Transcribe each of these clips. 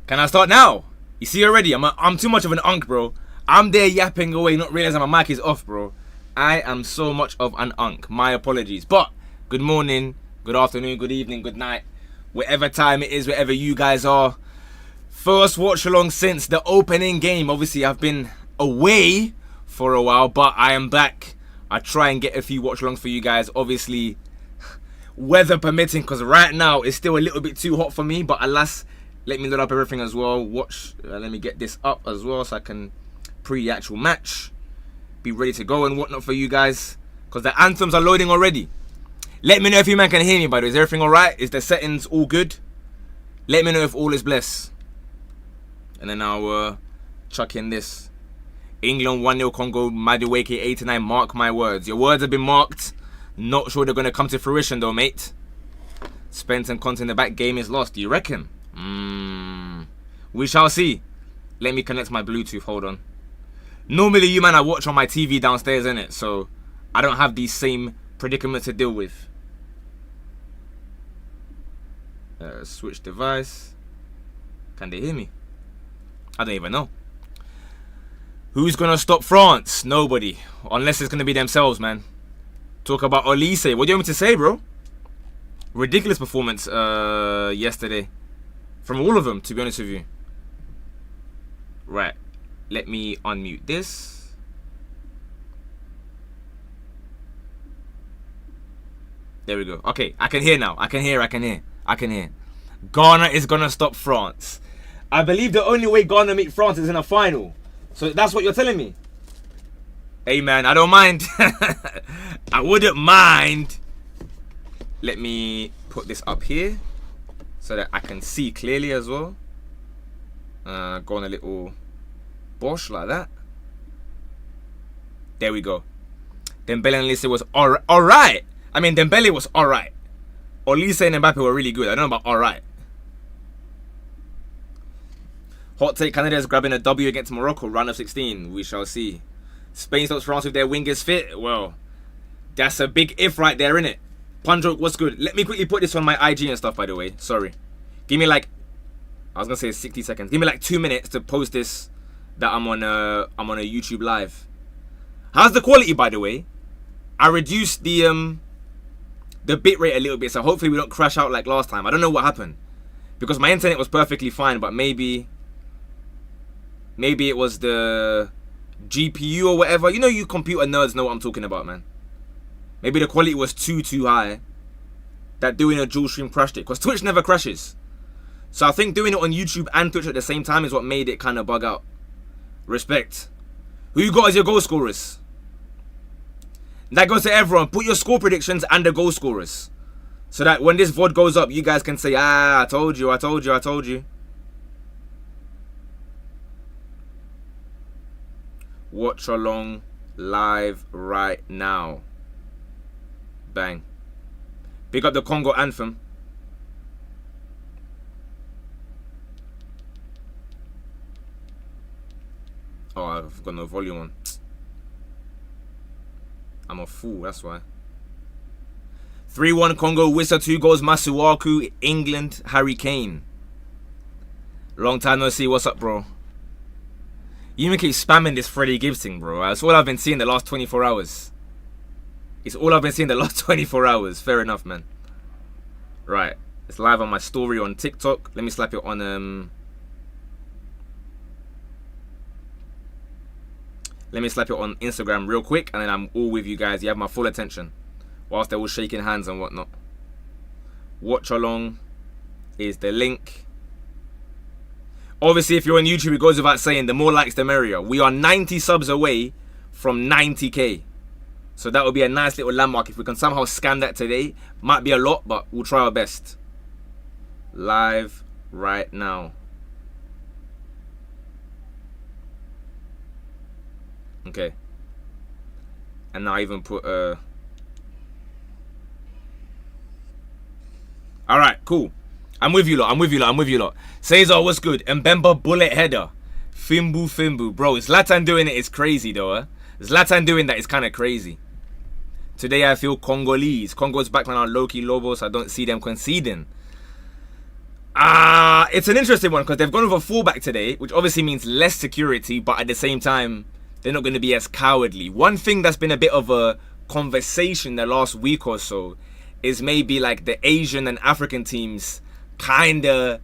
Can I start now? You see already, I'm too much of an unk, bro. I'm there yapping away, not realizing my mic is off, bro. I am so much of an unk. My apologies. But good morning, good afternoon, good evening, good night. Whatever time it is, wherever you guys are. First watch along since the opening game. Obviously, I've been away for a while, but I am back. I try and get a few watch alongs for you guys. Obviously, weather permitting, because right now it's still a little bit too hot for me. But alas, let me load up everything as well. Let me get this up as well so I can pre the actual match. Be ready to go and whatnot for you guys, because the anthems are loading already. Let me know if you man can hear me, by the way. Is everything alright? Is the settings all good? Let me know if all is blessed. And then I'll chuck in this. England 1-0 Congo, Madueke 89. Mark my words. Your words have been marked. Not sure they're going to come to fruition though, mate. Spence and Conte in the back. Game is lost. Do you reckon? We shall see. Let me connect my Bluetooth. Hold on. Normally, you man, I watch on my TV downstairs, innit? So I don't have these same predicaments to deal with. Switch device. Can they hear me? I don't even know. Who's gonna stop France? Nobody. Unless it's gonna be themselves, man. Talk about Olise. What do you want me to say, bro? Ridiculous performance yesterday. From all of them, to be honest with you. Right. Let me unmute this. There we go. Okay, I can hear now. I can hear. Ghana is gonna stop France. I believe the only way Ghana meet France is in a final. So that's what you're telling me. Hey man, I don't mind. I wouldn't mind. Let me put this up here so that I can see clearly as well. Go on a little bosh like that. There we go. Dembele and Olise was alright. I mean, Dembele was alright. Olise and Mbappe were really good. I don't know about alright. Hot take, Canada is grabbing a W against Morocco, round of 16. We shall see. Spain stops France with their wingers fit. Well, that's a big if right there, innit? Punjoke, what's good? Let me quickly put this on my IG and stuff, by the way. Sorry. Give me like, I was going to say 60 seconds. Give me like 2 minutes to post this, that I'm on a YouTube live. How's the quality, by the way? I reduced the bit rate a little bit, so hopefully we don't crash out like last time. I don't know what happened, because my internet was perfectly fine, but maybe it was the GPU or whatever. You know, you computer nerds know what I'm talking about, man. Maybe the quality was too high that doing a dual stream crashed it, because Twitch never crashes. So I think doing it on YouTube and Twitch at the same time is what made it kind of bug out. Respect. Who you got as your goal scorers? That goes to everyone. Put your score predictions and the goal scorers, so that when this VOD goes up, you guys can say, I told you. Watch along live right now. Bang. Pick up the Congo anthem. Oh, I've got no volume on. I'm a fool, that's why. 3-1 Congo, Wissa 2 goals, Masuaku, England, Harry Kane. Long time no see, what's up, bro? You even keep spamming this Freddie Gibbs thing, bro. That's all I've been seeing the last 24 hours. It's all I've been seeing the last 24 hours. Fair enough, man. Right. It's live on my story on TikTok. Let me slap it on Let me slap it on Instagram real quick, and then I'm all with you guys. You have my full attention whilst they're all shaking hands and whatnot. Watch along is the link. Obviously, if you're on YouTube, it goes without saying, the more likes, the merrier. We are 90 subs away from 90k. So that would be a nice little landmark. If we can somehow scan that today, might be a lot, but we'll try our best. Live right now. Okay. And now I even put Alright, cool. I'm with you lot. Cesar, what's good? Mbemba bullet header. Fimbu. Bro, Zlatan doing it is crazy though, huh? Zlatan doing that is kind of crazy. Today I feel Congolese. Congo's backline are low-key Lobos. I don't see them conceding. It's an interesting one because they've gone with a fullback today, which obviously means less security, but at the same time, they're not going to be as cowardly. One thing that's been a bit of a conversation the last week or so is maybe like the Asian and African teams kind of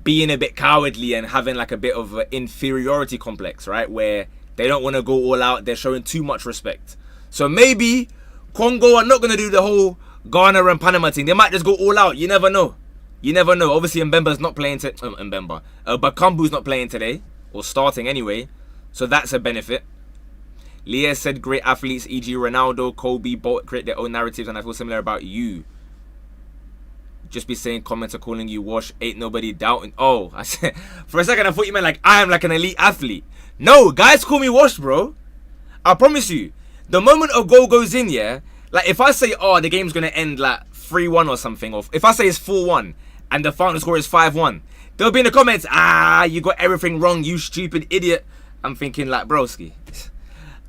being a bit cowardly and having like a bit of an inferiority complex, right? Where they don't want to go all out. They're showing too much respect. So maybe Congo are not going to do the whole Ghana and Panama thing. They might just go all out. You never know. You never know. Obviously, Mbemba's not playing today. Bakambu's not playing today, or starting anyway. So that's a benefit. Leah said great athletes, e.g. Ronaldo, Kobe, Bolt, create their own narratives, and I feel similar about you. Just be saying comments are calling you wash, ain't nobody doubting. Oh, I said, for a second I thought you meant like I am like an elite athlete. No, guys call me wash, bro. I promise you. The moment a goal goes in, yeah, like if I say, oh, the game's gonna end like 3-1 or something, or if I say it's 4-1 and the final score is 5-1, they'll be in the comments, you got everything wrong, you stupid idiot. I'm thinking like, broski,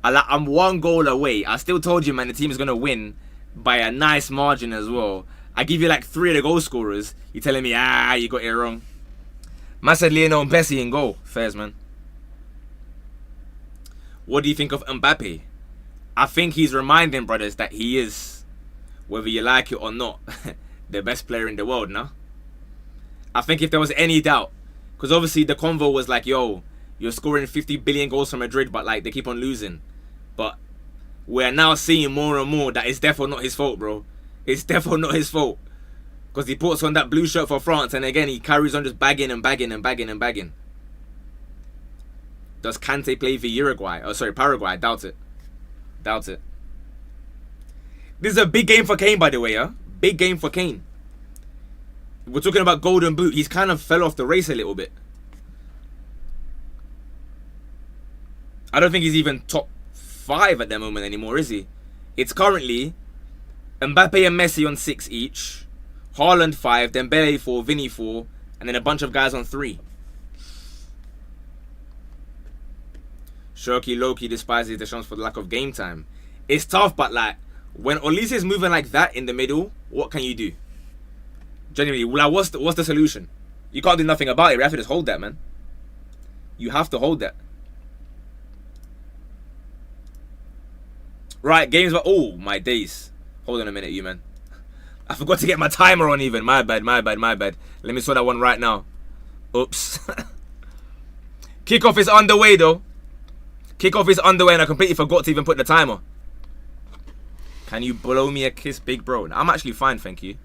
I'm 1 goal away. I still told you, man, the team is gonna win by a nice margin as well. I give you like 3 of the goal scorers. You're telling me, you got it wrong. Man said Lionel Messi in goal. Fairs, man. What do you think of Mbappe? I think he's reminding brothers that he is, whether you like it or not, the best player in the world now. I think if there was any doubt, because obviously the convo was like, yo, you're scoring 50 billion goals for Madrid, but like they keep on losing. But we're now seeing more and more that it's definitely not his fault, bro. It's definitely not his fault. Because he puts on that blue shirt for France and again he carries on just bagging and bagging and bagging and bagging. Does Kante play for Uruguay? Oh, sorry, Paraguay. Doubt it. Doubt it. This is a big game for Kane, by the way, huh? Big game for Kane. We're talking about Golden Boot. He's kind of fell off the race a little bit. I don't think he's even top 5 at the moment anymore, is he? It's currently Mbappe and Messi on 6 each, Haaland 5, Dembele 4, Vinny 4, and then a bunch of guys on 3. Shirky Loki despises the chance for the lack of game time. It's tough, but like when Olise is moving like that in the middle, what can you do? Genuinely, like what's the solution? You can't do nothing about it. You have to just hold that, man. You have to hold that. Right, games, but oh my days. Hold on a minute, you man. I forgot to get my timer on even. My bad. Let me sort that one right now. Oops. Kickoff is underway though. Kickoff is underway and I completely forgot to even put the timer. Can you blow me a kiss, big bro? I'm actually fine, thank you.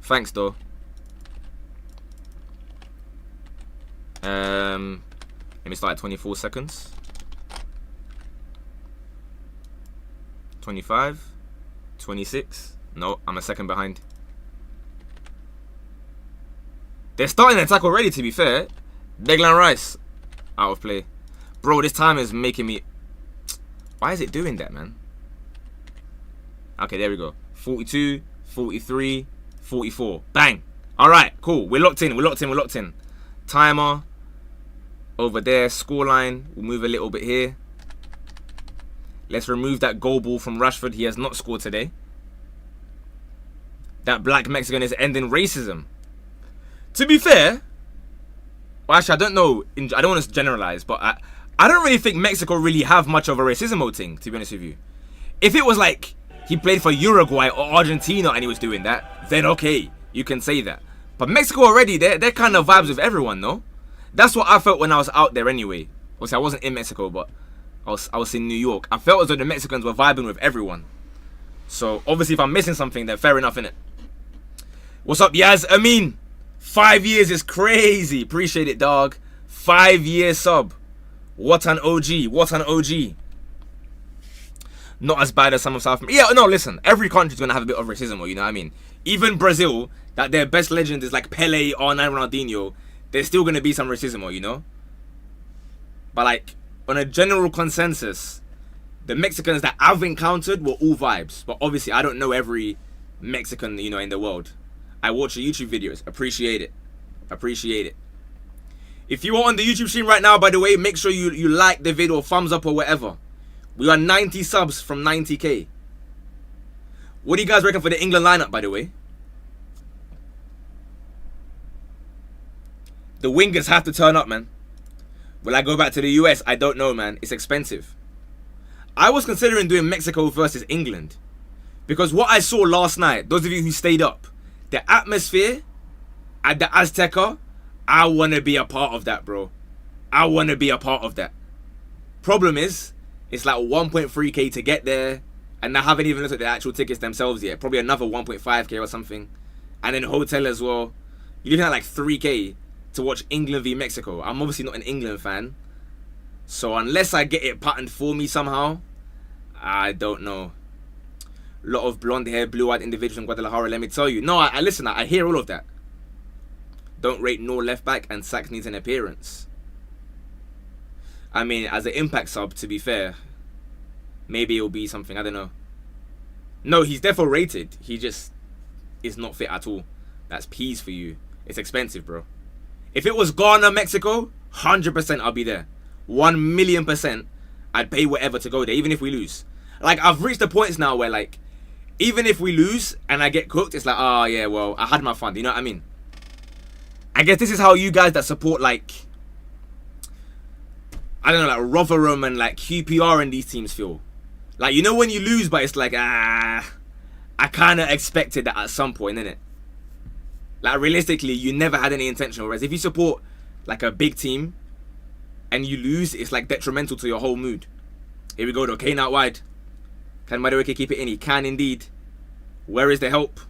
Thanks though. Let me start at 24 seconds. 25, 26. No, I'm a second behind. They're starting the attack already, to be fair. Declan Rice out of play. Bro, this time is making me... Why is it doing that, man? Okay, there we go. 42, 43, 44. Bang. Alright, cool. We're locked in. Timer. Over there. Scoreline. We'll move a little bit here. Let's remove that goal ball from Rashford. He has not scored today. That black Mexican is ending racism. To be fair, well, actually, I don't know. I don't want to generalize, but I don't really think Mexico really have much of a racism thing, to be honest with you. If it was like he played for Uruguay or Argentina and he was doing that, then okay, you can say that. But Mexico already, they're kind of vibes with everyone, no? That's what I felt when I was out there anyway. Obviously, I wasn't in Mexico, but I was in New York. I felt as though the Mexicans were vibing with everyone. So, obviously, if I'm missing something, then fair enough, innit? What's up, Yaz? Amin, 5 years is crazy. Appreciate it, dog. 5-year sub. What an OG. What an OG. Not as bad as some of South America. Yeah, no, listen. Every country's going to have a bit of racism, you know what I mean? Even Brazil, that their best legend is like Pele, R9, Ronaldinho, there's still going to be some racism, you know? But like, on a general consensus, the Mexicans that I've encountered were all vibes. But obviously, I don't know every Mexican, you know, in the world. I watch the YouTube videos. Appreciate it. Appreciate it. If you are on the YouTube stream right now, by the way, make sure you like the video, thumbs up or whatever. We are 90 subs from 90k. What do you guys reckon for the England lineup, by the way? The wingers have to turn up, man. Will I go back to the US? I don't know, man. It's expensive. I was considering doing Mexico versus England. Because what I saw last night, those of you who stayed up, the atmosphere at the Azteca, I want to be a part of that, bro. I want to be a part of that. Problem is, it's like 1.3k to get there. And I haven't even looked at the actual tickets themselves yet. Probably another 1.5k or something. And then hotel as well. You're looking at like 3k to watch England v Mexico. I'm obviously not an England fan. So unless I get it patterned for me somehow, I don't know. A lot of blonde hair, blue-eyed individuals in Guadalajara, let me tell you. No, I listen, I hear all of that. Don't rate no left back and Sachs needs an appearance. I mean, as an impact sub, to be fair, maybe it'll be something, I don't know. No, he's definitely rated. He just is not fit at all. That's peas for you. It's expensive, bro. If it was Ghana, Mexico, 100% I'll be there. 1,000,000%, I'd pay whatever to go there, even if we lose. Like, I've reached the points now where, like, even if we lose and I get cooked, it's like, oh, yeah, well, I had my fun. You know what I mean? I guess this is how you guys that support, like, I don't know, like, Rotherham and, like, QPR and these teams feel. Like, you know when you lose, but it's like, I kind of expected that at some point, innit? Like, realistically, you never had any intention. Whereas if you support, like, a big team and you lose, it's, like, detrimental to your whole mood. Here we go, though. Kane out wide. Can Madueke keep it in? He can indeed. Where is the help?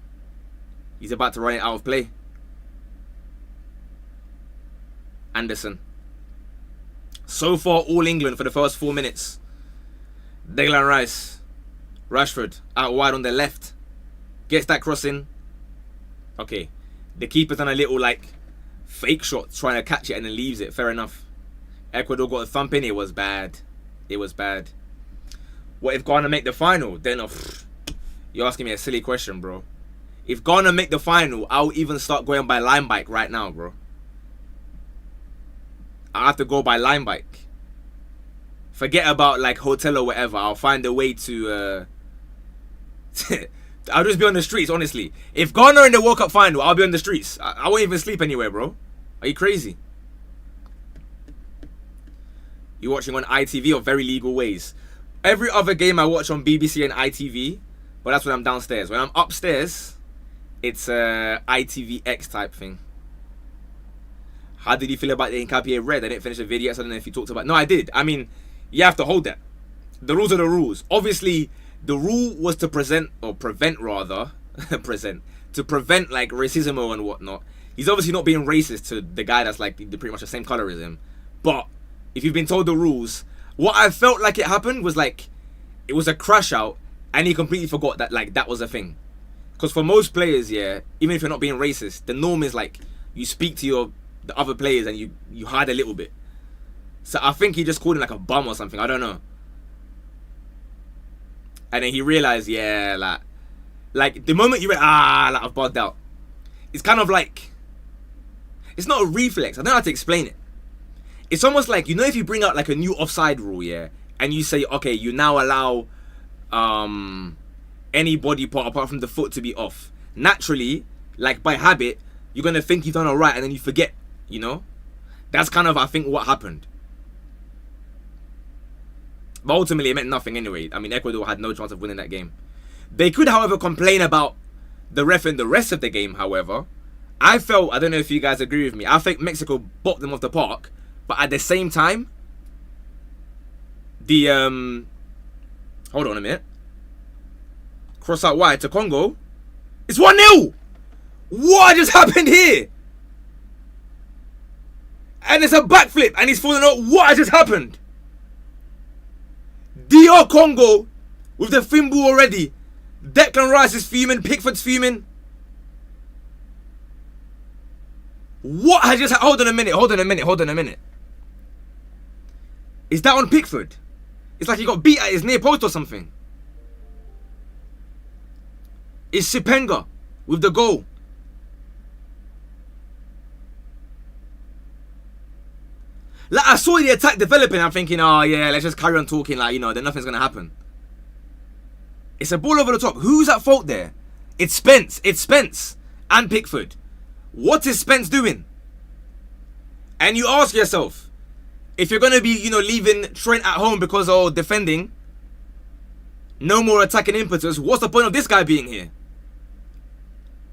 He's about to run it out of play. Anderson. So far, all England for the first 4 minutes. Declan Rice. Rashford out wide on the left. Gets that crossing. Okay. The keeper's done a little, like, fake shot trying to catch it and then leaves it. Fair enough. Ecuador got a thump in. It was bad. It was bad. What if Ghana make the final? Then, you're asking me a silly question, bro. If Ghana make the final, I'll even start going by line bike right now, bro. I have to go by line bike. Forget about, like, hotel or whatever. I'll find a way to, I'll just be on the streets, honestly. If Ghana are in the World Cup final, I'll be on the streets. I won't even sleep anywhere, bro. Are you crazy? You're watching on ITV or very legal ways. Every other game I watch on BBC and ITV, but that's when I'm downstairs. When I'm upstairs, it's a ITVX type thing. How did you feel about the Nkapie red? I didn't finish the video, so I don't know if you talked about. No, I did. I mean, you have to hold that. The rules are the rules. Obviously, the rule was to prevent like racism and whatnot. He's obviously not being racist to the guy that's like pretty much the same color as him. But if you've been told the rules, what I felt like it happened was like it was a crash out, and he completely forgot that like that was a thing. Because for most players, yeah, even if you're not being racist, the norm is like you speak to the other players and you hide a little bit. So I think he just called him like a bum or something. I don't know. And then he realized, yeah, like the moment you went, like I've bugged out. It's kind of like, it's not a reflex. I don't know how to explain it. It's almost like, you know, if you bring out like a new offside rule, yeah, and you say, okay, you now allow any body part apart from the foot to be off. Naturally, like by habit, you're gonna think you've done all right, and then you forget. You know, that's kind of I think what happened. But ultimately, it meant nothing anyway. I mean, Ecuador had no chance of winning that game. They could, however, complain about the ref in the rest of the game. However, I felt, I don't know if you guys agree with me, I think Mexico bopped them off the park. But at the same time, the hold on a minute. Cross out wide to Congo. It's 1-0. What just happened here? And it's a backflip and he's falling out. What just happened? DR Congo with the Fimbu already. Declan Rice is fuming. Pickford's fuming. What has just... Hold on a minute. Is that on Pickford? It's like he got beat at his near post or something. It's Sipenga with the goal. Like, I saw the attack developing. I'm thinking, oh yeah, let's just carry on talking. Like, you know, then nothing's gonna happen. It's a ball over the top. Who's at fault there? It's Spence. And Pickford. What is Spence doing? And you ask yourself, if you're going to be, you know, leaving Trent at home because of defending, no more attacking impetus, what's the point of this guy being here?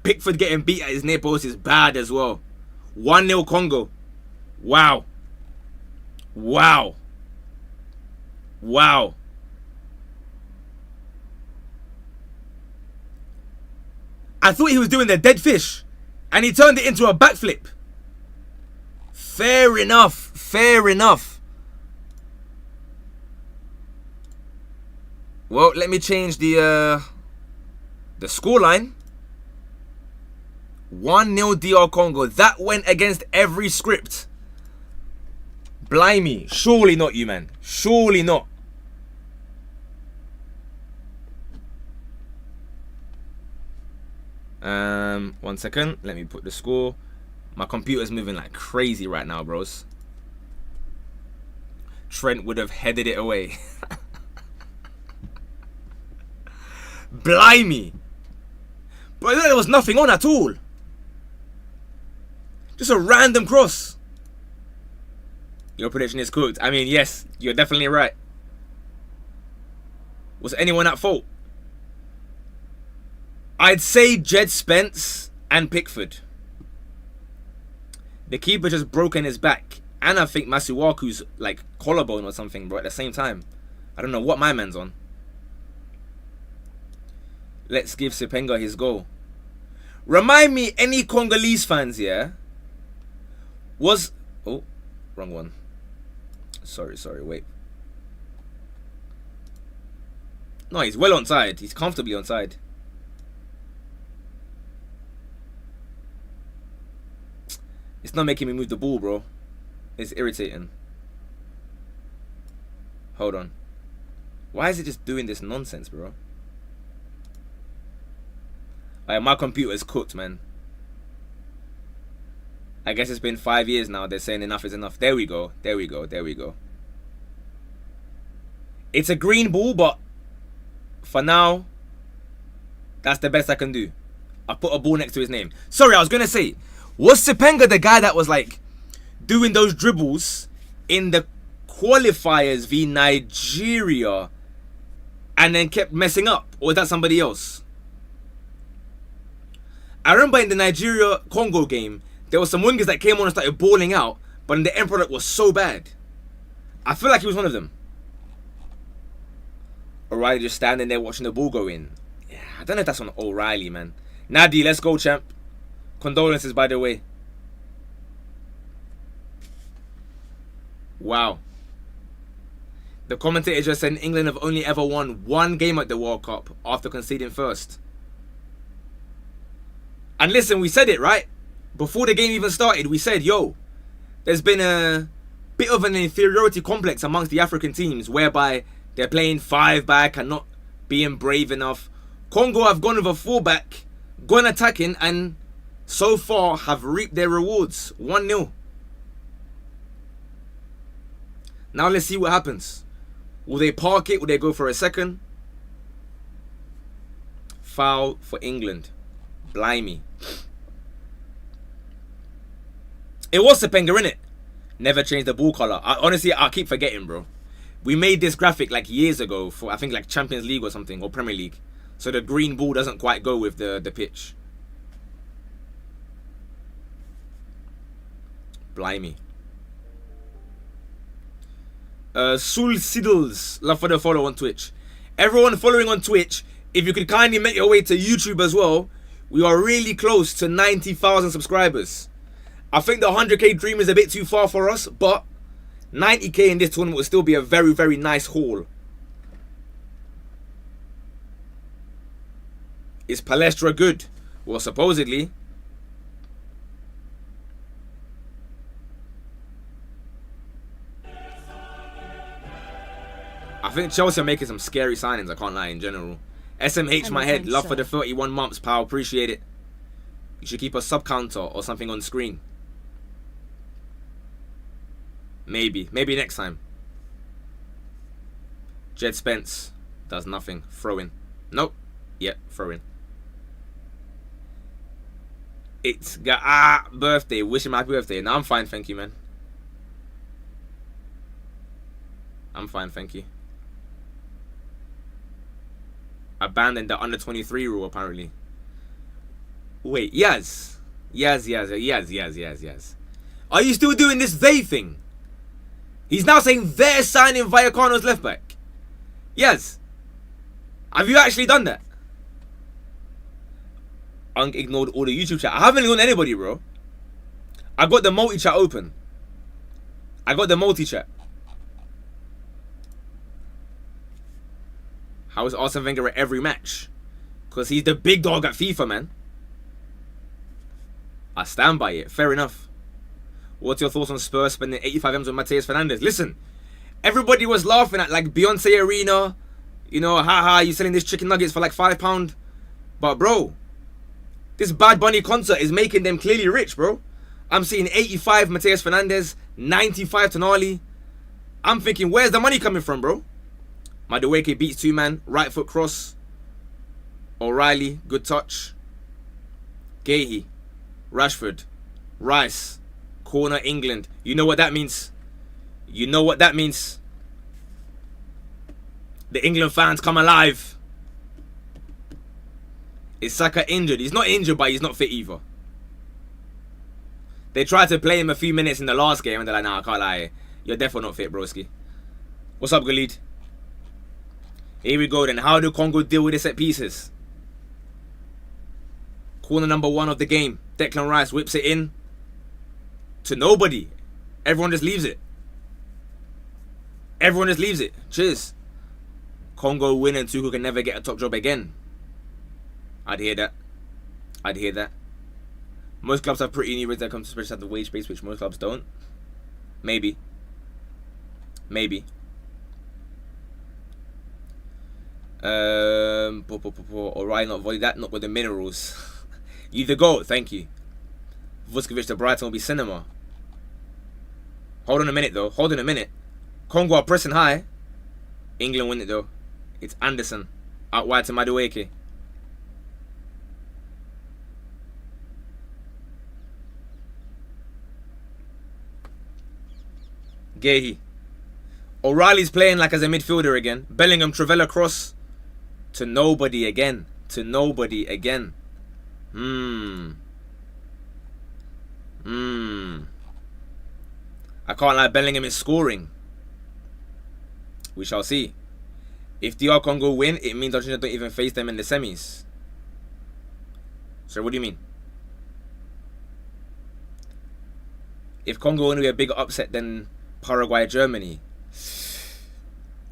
Pickford getting beat at his near post is bad as well. 1-0 Congo. Wow. Wow. Wow. I thought he was doing the dead fish, and he turned it into a backflip. Fair enough. Fair enough. Well, let me change the scoreline. 1-0 DR Congo. That went against every script. Blimey. Surely not, you man. Surely not. One second. Let me put the score. My computer's moving like crazy right now, bros. Trent would have headed it away. Blimey. But there was nothing on at all. Just a random cross. Your prediction is cooked. I mean, yes, you're definitely right. Was anyone at fault? I'd say Jed Spence and Pickford. The keeper just broken his back. And I think Masuaku's like collarbone or something, bro, at the same time. I don't know what my man's on. Let's give Sepenga his goal. Remind me, any Congolese fans, yeah? Was... Oh, wrong one. Sorry, wait. No, he's well onside. He's comfortably onside. It's not making me move the ball, bro. It's irritating. Hold on. Why is it just doing this nonsense, bro? Like, my computer is cooked, man. I guess it's been 5 years now. They're saying enough is enough. There we go. There we go. There we go. It's a green ball, but for now, that's the best I can do. I put a ball next to his name. Sorry, I was going to say, was Sepenga the guy that was like doing those dribbles in the qualifiers v Nigeria and then kept messing up? Or is that somebody else? I remember in the Nigeria-Congo game, there were some wingers that came on and started balling out, but the end product was so bad. I feel like he was one of them. O'Reilly just standing there watching the ball go in. Yeah, I don't know if that's on O'Reilly, man. Nadi, let's go, champ. Condolences, by the way. Wow. The commentator just said England have only ever won one game at the World Cup after conceding first. And listen, we said it, right? Before the game even started, we said, yo, there's been a bit of an inferiority complex amongst the African teams whereby they're playing 5 back and not being brave enough. Congo have gone with a 4 back, gone attacking, and so far have reaped their rewards. 1-0. Now let's see what happens. Will they park it? Will they go for a second? Foul for England. Blimey. It was Sepenga, innit? Never changed the ball colour. Honestly, I keep forgetting, bro. We made this graphic like years ago for, I think, like Champions League or something, or Premier League. So the green ball doesn't quite go with the pitch. Blimey. Sul Siddles, love for the follow on Twitch. Everyone following on Twitch, if you could kindly make your way to YouTube as well. We are really close to 90,000 subscribers. I think the 100k dream is a bit too far for us, but 90k in this tournament will still be a very, very nice haul. Is Palestra good? Well, supposedly. I think Chelsea are making some scary signings, I can't lie, in general. SMH my head, love for the 31 months, pal, appreciate it. You should keep a sub counter or something on screen. Maybe next time. Jed Spence does nothing, throw in. Nope, yep, throw in. It's got birthday, wish him happy birthday. No, I'm fine, thank you, man. I'm fine, thank you. Abandoned the under 23 rule, apparently. Wait, yes. Yes. Are you still doing this they thing? He's now saying they're signing Vallecano's left back. Yes. Have you actually done that? Unk ignored all the YouTube chat. I haven't ignored anybody, bro. I got the multi-chat open. I got the multi-chat. How is Arsene Wenger at every match? Because he's the big dog at FIFA, man. I stand by it. Fair enough. What's your thoughts on Spurs spending 85 M's on Matheus Fernandes? Listen, everybody was laughing at like Beyonce Arena. You know, haha, you selling these chicken nuggets for like £5. But bro, this Bad Bunny concert is making them clearly rich, bro. I'm seeing 85 Matheus Fernandes, 95 Tonali. I'm thinking, where's the money coming from, bro? Madueke beats two man, right foot cross. O'Reilly, good touch. Gahey, Rashford, Rice, corner England. You know what that means. You know what that means. The England fans come alive. Is Saka injured? He's not injured, but he's not fit either. They tried to play him a few minutes in the last game and they're like, nah, I can't lie. You're definitely not fit, broski. What's up, Galid? Here we go then. How do Congo deal with the set pieces? Corner number 1 of the game. Declan Rice whips it in. To nobody. Everyone just leaves it. Everyone just leaves it. Cheers. Congo win and Tuchel can never get a top job again. I'd hear that. I'd hear that. Most clubs have pretty new rates that come to especially at the wage base, which most clubs don't. Maybe. Maybe. Alright, not volley that, not with the minerals. You the goat, thank you. Vuskovic to Brighton will be cinema. Hold on a minute though. Hold on a minute. Congo are pressing high. England win it though. It's Anderson. Out wide to Madueke. Gahey. O'Reilly's playing like as a midfielder again. Bellingham, Travella cross. To nobody again. To nobody again. I can't lie, Bellingham is scoring. We shall see. If DR Congo win, it means Argentina don't even face them in the semis. So what do you mean? If Congo win, it'll be a bigger upset than Paraguay, Germany.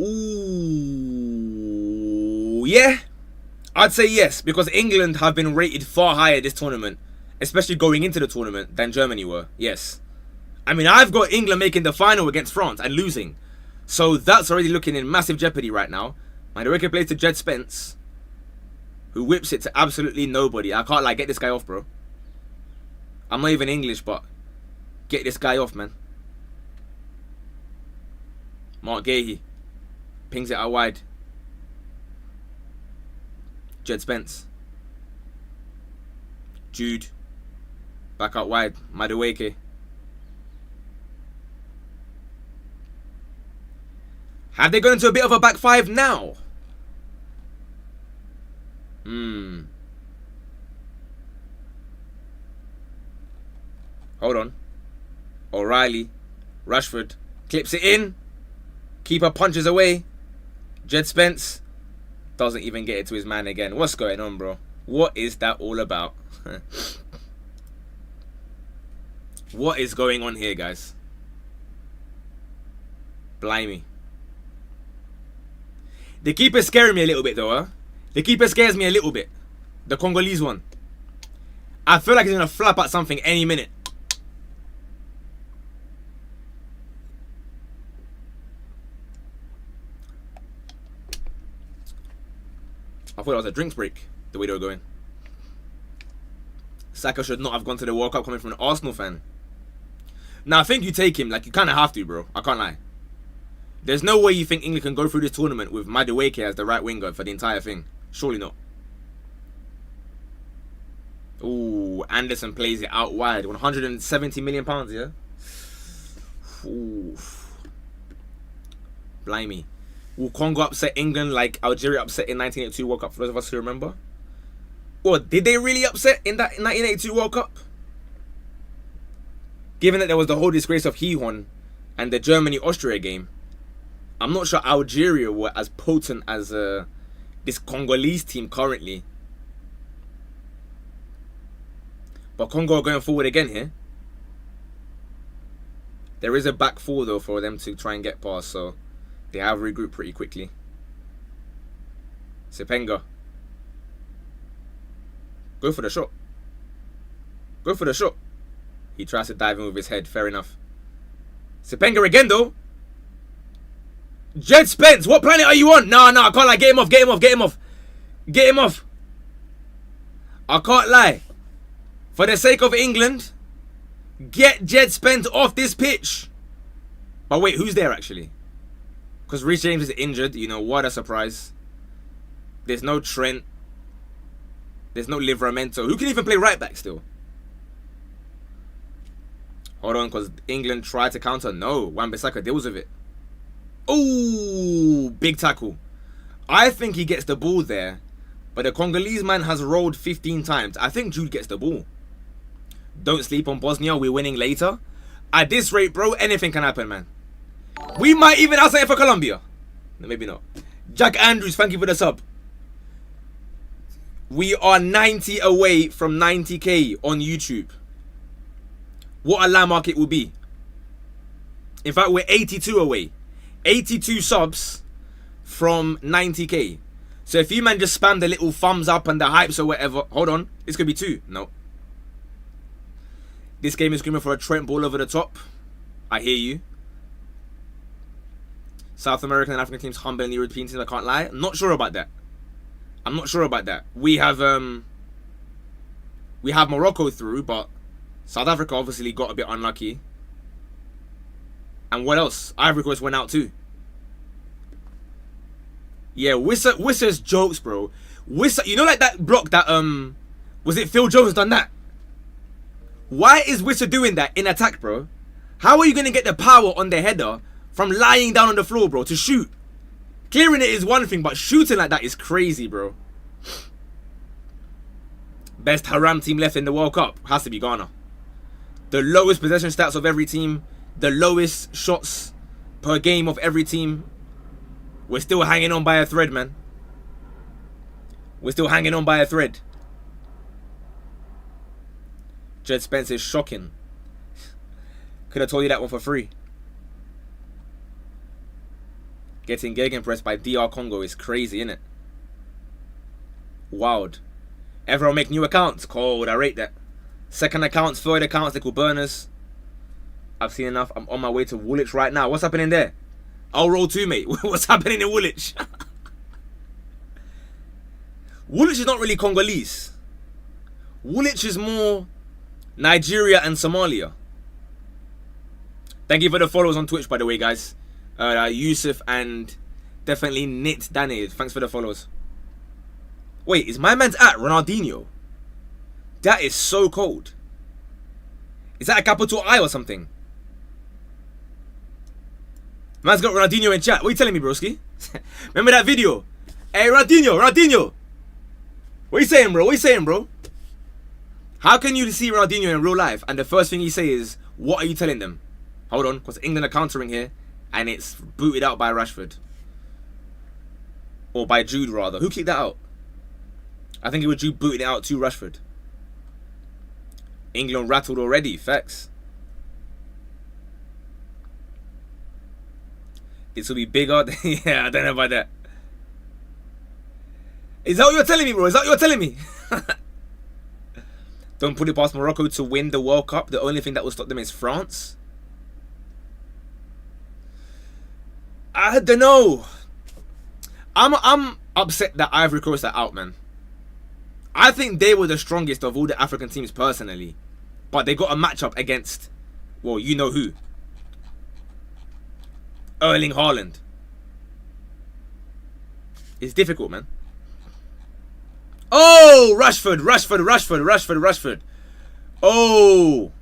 Ooh, yeah. I'd say yes, because England have been rated far higher this tournament, especially going into the tournament, than Germany were. Yes. I mean, I've got England making the final against France and losing. So that's already looking in massive jeopardy right now. Madueke plays to Jed Spence, who whips it to absolutely nobody. I can't, like, get this guy off, bro. I'm not even English, but get this guy off, man. Mark Gahey pings it out wide. Jed Spence. Jude. Back out wide. Madueke. Have they gone into a bit of a back five now? Hold on. O'Reilly. Rashford. Clips it in. Keeper punches away. Jed Spence. Doesn't even get it to his man again. What's going on, bro? What is that all about? What is going on here, guys? Blimey. The keeper's scaring me a little bit, though, huh? The keeper scares me a little bit. The Congolese one. I feel like he's going to flap at something any minute. I thought it was a drinks break, the way they were going. Saka should not have gone to the World Cup coming from an Arsenal fan. Now, I think you take him. Like, you kind of have to, bro. I can't lie. There's no way you think England can go through this tournament with Madueke as the right winger for the entire thing. Surely not. Ooh, Anderson plays it out wide. £170 million, yeah? Ooh. Blimey. Will Congo upset England like Algeria upset in 1982 World Cup, for those of us who remember? Or did they really upset in that 1982 World Cup? Given that there was the whole disgrace of Gijón and the Germany-Austria game, I'm not sure Algeria were as potent as this Congolese team currently. But Congo are going forward again here. There is a back four though for them to try and get past, so they have regrouped pretty quickly. Sepenga. Go for the shot. Go for the shot. He tries to dive in with his head. Fair enough. Sepenga again though. Jed Spence, what planet are you on? No, I can't lie. Get him off, get him off, get him off. Get him off. I can't lie. For the sake of England, get Jed Spence off this pitch. But wait, who's there actually? Because Reece James is injured. You know, what a surprise. There's no Trent. There's no Livramento. Who can even play right back still? Hold on, because England tried to counter. No, Wan-Bissaka deals with it. Oh, big tackle. I think he gets the ball there. But the Congolese man has rolled 15 times. I think Jude gets the ball. Don't sleep on Bosnia. We're winning later. At this rate, bro, anything can happen, man. We might even outside for Colombia. No, maybe not. Jack Andrews, thank you for the sub. We are 90 away from 90k on YouTube. What a landmark it will be. In fact, we're 82 away. 82 subs from 90k. So if you man just spam the little thumbs up and the hypes or whatever. Hold on. This could be 2. No. This game is screaming for a Trent ball over the top. I hear you. South American and African teams humbling the European teams. I can't lie. I'm not sure about that. I'm not sure about that. We have Morocco through, but South Africa obviously got a bit unlucky. And what else? Ivory Coast went out too. Yeah, Wissa's jokes, bro. Wissa, you know, like that block that was it Phil Jones done that? Why is Wissa doing that in attack, bro? How are you gonna get the power on the header from lying down on the floor, bro, to shoot? Clearing it is one thing, but shooting like that is crazy, bro. Best Haram team left in the World Cup has to be Ghana. The lowest possession stats of every team, the lowest shots per game of every team. We're still hanging on by a thread, man. We're still hanging on by a thread. Jed Spence is shocking. Could have told you that one for free. Getting gegenpressed by DR Congo is crazy, innit? Wild. Everyone make new accounts. Cold, I rate that. Second accounts, third accounts, they call burners. I've seen enough. I'm on my way to Woolwich right now. What's happening there? I'll roll too, mate. What's happening in Woolwich? Woolwich is not really Congolese. Woolwich is more Nigeria and Somalia. Thank you for the follows on Twitch, by the way, guys. Yusuf and definitely Nit Dane. Thanks for the follows. Wait, is my man's at Ronaldinho? That is so cold. Is that a capital I or something? Man's got Ronaldinho in chat. What are you telling me, broski? Remember that video? Hey, Ronaldinho. What are you saying, bro? What are you saying, bro? How can you see Ronaldinho in real life and the first thing you say is, what are you telling them? Hold on, because England are countering here and it's booted out by Rashford. Or by Jude, rather. Who kicked that out? I think it was Jude booting it out to Rashford. England rattled already. Facts. This will be bigger. Yeah, I don't know about that. Is that what you're telling me, bro? Is that what you're telling me? Don't put it past Morocco to win the World Cup. The only thing that will stop them is France. I don't know. I'm upset that Ivory Coast are out, man. I think they were the strongest of all the African teams personally. But they got a matchup against, well, you know who. Erling Haaland. It's difficult, man. Oh, Rashford. Oh.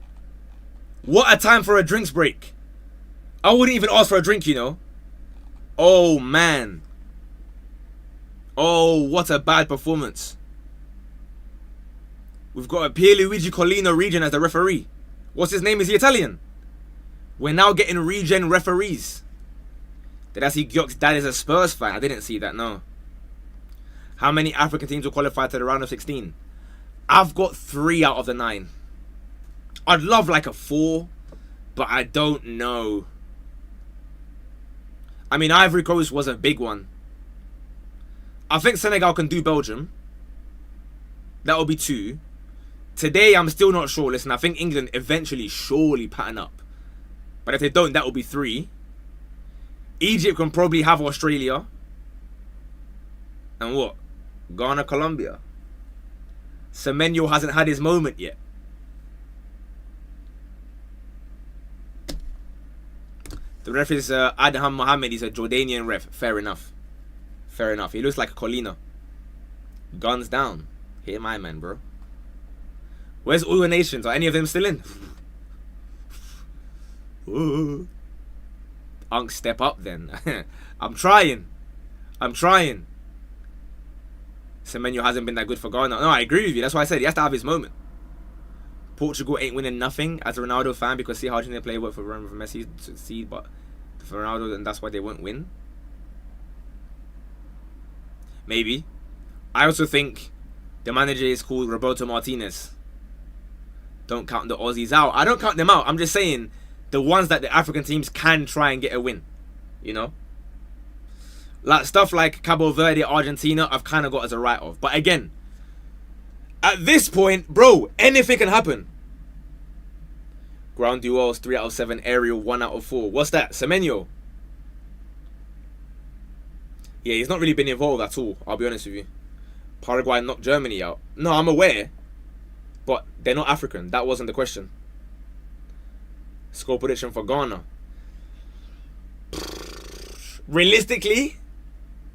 What a time for a drinks break. I wouldn't even ask for a drink, you know. Oh, man. Oh, what a bad performance. We've got a Pierluigi Collina regen as the referee. What's his name? Is he Italian? We're now getting regen referees. Did I see Gyok's dad is a Spurs fan? I didn't see that, no. How many African teams will qualify to the round of 16? I've got 3 out of the 9. I'd love like a 4, but I don't know. I mean, Ivory Coast was a big one. I think Senegal can do Belgium. That will be 2. Today, I'm still not sure. Listen, I think England eventually surely pattern up. But if they don't, that will be 3. Egypt can probably have Australia. And what? Ghana, Colombia. Semenyo hasn't had his moment yet. The ref is Adham Mohammed. He's a Jordanian ref. Fair enough. Fair enough. He looks like a Collina. Guns down. Hit my man, bro. Where's all the nations? Are any of them still in? Ooh. Unk, step up then. I'm trying. Semenyo hasn't been that good for Ghana. No, I agree with you. That's why I said he has to have his moment. Portugal ain't winning nothing as a Ronaldo fan because see how they play work for Messi to see, but for Ronaldo, and that's why they won't win. Maybe. I also think the manager is called Roberto Martinez. Don't count the Aussies out. I don't count them out. I'm just saying the ones that the African teams can try and get a win. You know? Like stuff like Cabo Verde, Argentina, I've kind of got as a write-off. But again, at this point, bro, anything can happen. Ground duels, 3 out of 7. Aerial, 1 out of 4. What's that? Semenyo. Yeah, he's not really been involved at all, I'll be honest with you. Paraguay knocked Germany out. No, I'm aware. But they're not African. That wasn't the question. Score prediction for Ghana. Realistically,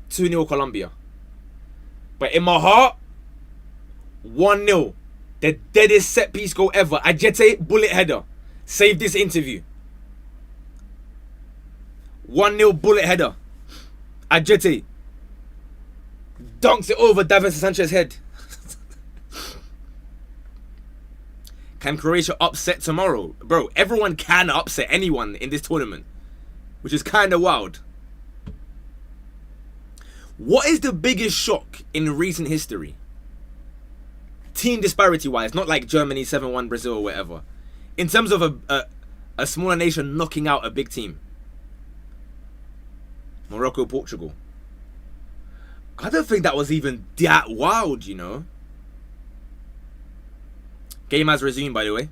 2-0 Colombia. But in my heart, 1-0. The deadest set piece goal ever. Ajete, bullet header. Save this interview. 1-0 bullet header. Ajete dunks it over Davinson Sanchez's head. Can Croatia upset tomorrow? Bro, everyone can upset anyone in this tournament, which is kind of wild. What is the biggest shock in recent history? Team disparity wise, not like Germany 7-1 Brazil or whatever. In terms of a smaller nation knocking out a big team. Morocco, Portugal. I don't think that was even that wild, you know. Game has resumed, by the way.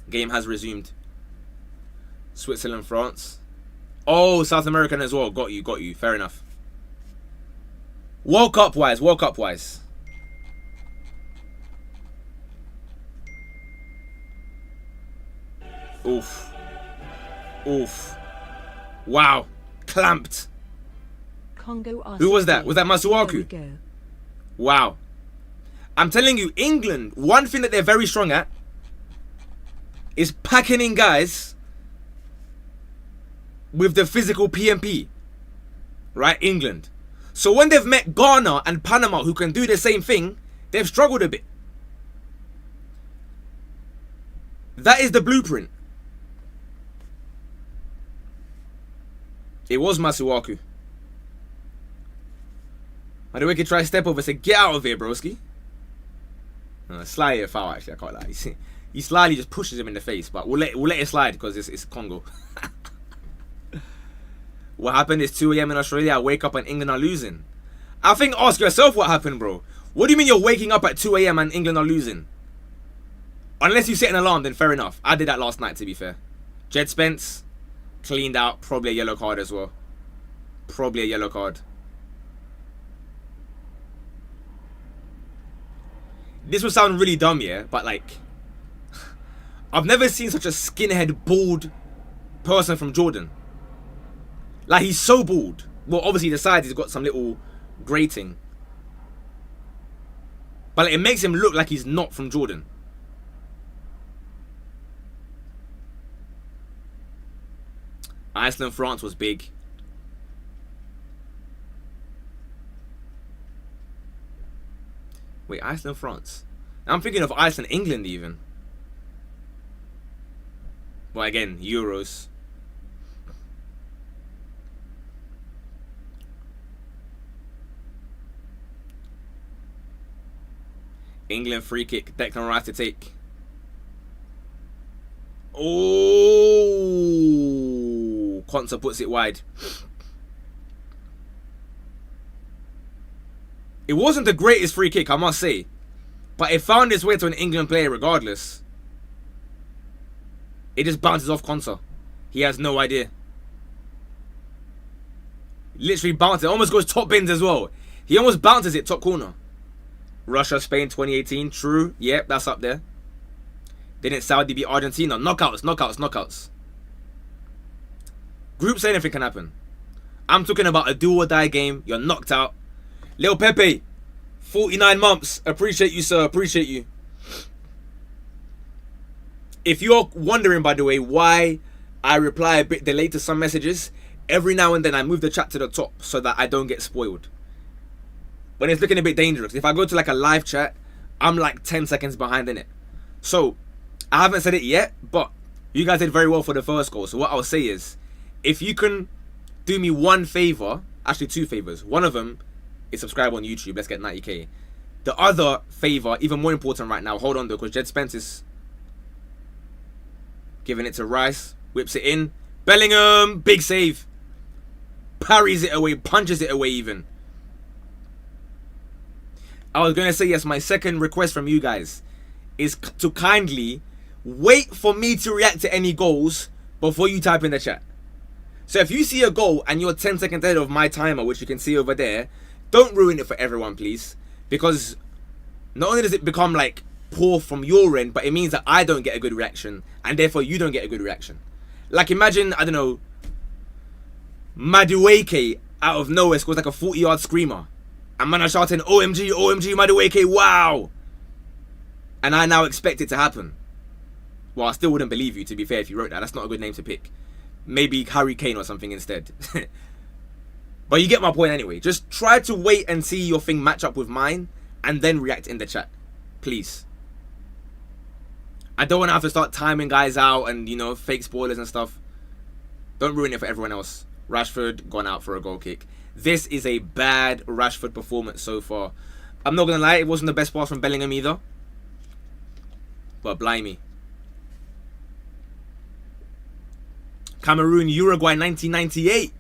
Game has resumed. Switzerland, France. Oh, South American as well. Got you. Fair enough. World Cup wise. Oof. Wow. Clamped. Congo. Who was that? Was that Masuaku? Wow. I'm telling you, England, one thing that they're very strong at is packing in guys with the physical PMP. Right? England. So when they've met Ghana and Panama who can do the same thing, they've struggled a bit. That is the blueprint. It was Masuaku. By the way, he tried to step over and say, get out of here, broski. Slightly a foul, actually, I can't lie. He slightly just pushes him in the face, but we'll let it slide because it's Congo. What happened is 2 a.m. in Australia. I wake up and England are losing. I think ask yourself what happened, bro. What do you mean you're waking up at 2 a.m. and England are losing? Unless you set an alarm, then fair enough. I did that last night, to be fair. Jed Spence, cleaned out. Probably a yellow card as well. Probably a yellow card. This will sound really dumb, yeah? But, like, I've never seen such a skinhead, bald person from Jordan. Like, he's so bald. Well, obviously, the sides, he's got some little grating. But like, it makes him look like he's not from Jordan. Iceland, France was big. Wait, Iceland, France. I'm thinking of Iceland, England even. Well, again, Euros. England free kick. Declan Rice to take. Oh, Konsa puts it wide. It wasn't the greatest free kick, I must say, but it found its way to an England player regardless. It just bounces off Konsa. He has no idea. Literally bounces. It almost goes top bins as well. He almost bounces it top corner. Russia, Spain 2018. True. Yep, that's up there. Didn't Saudi beat Argentina? Knockouts, knockouts, knockouts. Groups, anything can happen. I'm talking about a do or die game. You're knocked out. Lil Pepe, 49 months. Appreciate you, sir. Appreciate you. If you're wondering, by the way, why I reply a bit delayed to some messages, every now and then I move the chat to the top so that I don't get spoiled. When it's looking a bit dangerous. If I go to like a live chat, I'm like 10 seconds behind in it. So, I haven't said it yet, but you guys did very well for the first goal. So what I'll say is, if you can do me one favor, actually two favors. One of them is subscribe on YouTube. Let's get 90k. The other favor, even more important right now, hold on though, because Jed Spence is giving it to Rice. Whips it in. Bellingham, big save. Parries it away, punches it away even. I was going to say, yes, my second request from you guys is to kindly wait for me to react to any goals before you type in the chat. So if you see a goal and you're 10 seconds ahead of my timer, which you can see over there, don't ruin it for everyone, please. Because not only does it become like poor from your end, but it means that I don't get a good reaction, and therefore you don't get a good reaction. Like imagine, I don't know, Madueke out of nowhere scores like a 40-yard screamer. And man are shouting, OMG, OMG, Madueke, wow! And I now expect it to happen. Well, I still wouldn't believe you, to be fair, if you wrote that. That's not a good name to pick. Maybe Harry Kane or something instead. But you get my point anyway. Just try to wait and see your thing match up with mine, and then react in the chat. Please. I don't want to have to start timing guys out and, you know, fake spoilers and stuff. Don't ruin it for everyone else. Rashford gone out for a goal kick. This is a bad Rashford performance so far. I'm not going to lie, it wasn't the best pass from Bellingham either. But blimey. Cameroon, Uruguay, 1998.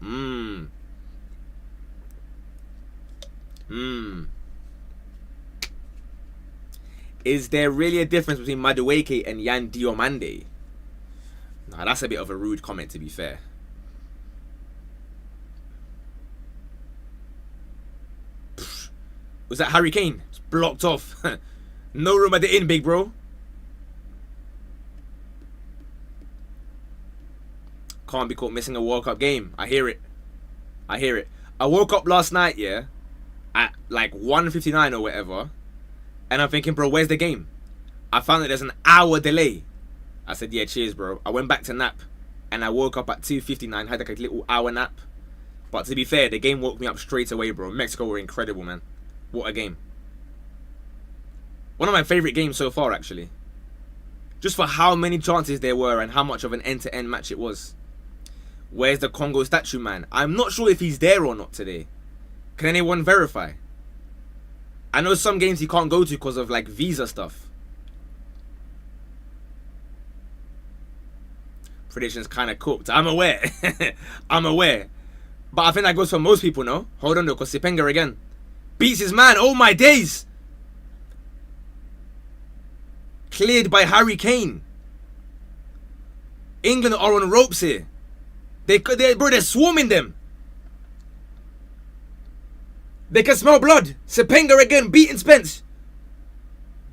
Is there really a difference between Madueke and Yan Diomande? Nah, that's a bit of a rude comment, to be fair. Was that Harry Kane? It's blocked off. No room at the inn, big bro. Can't be caught missing a World Cup game. I hear it. I hear it. I woke up last night, yeah, at like 1:59 or whatever, and I'm thinking, bro, where's the game? I found that there's an hour delay. I said, yeah, cheers, bro. I went back to nap, and I woke up at 2:59, had like a little hour nap. But to be fair, the game woke me up straight away, bro. Mexico were incredible, man. What a game. One of my favourite games so far, actually. Just for how many chances there were and how much of an end-to-end match it was. Where's the Congo statue man? I'm not sure if he's there or not today. Can anyone verify? I know some games he can't go to because of like visa stuff. Predictions kind of cooked. I'm aware. I'm aware. But I think that goes for most people, no? Hold on though, because Sipenga again beats his man. Oh my days. Cleared by Harry Kane. England are on ropes here. They're swarming them. They can smell blood. Sipenga again, beating Spence.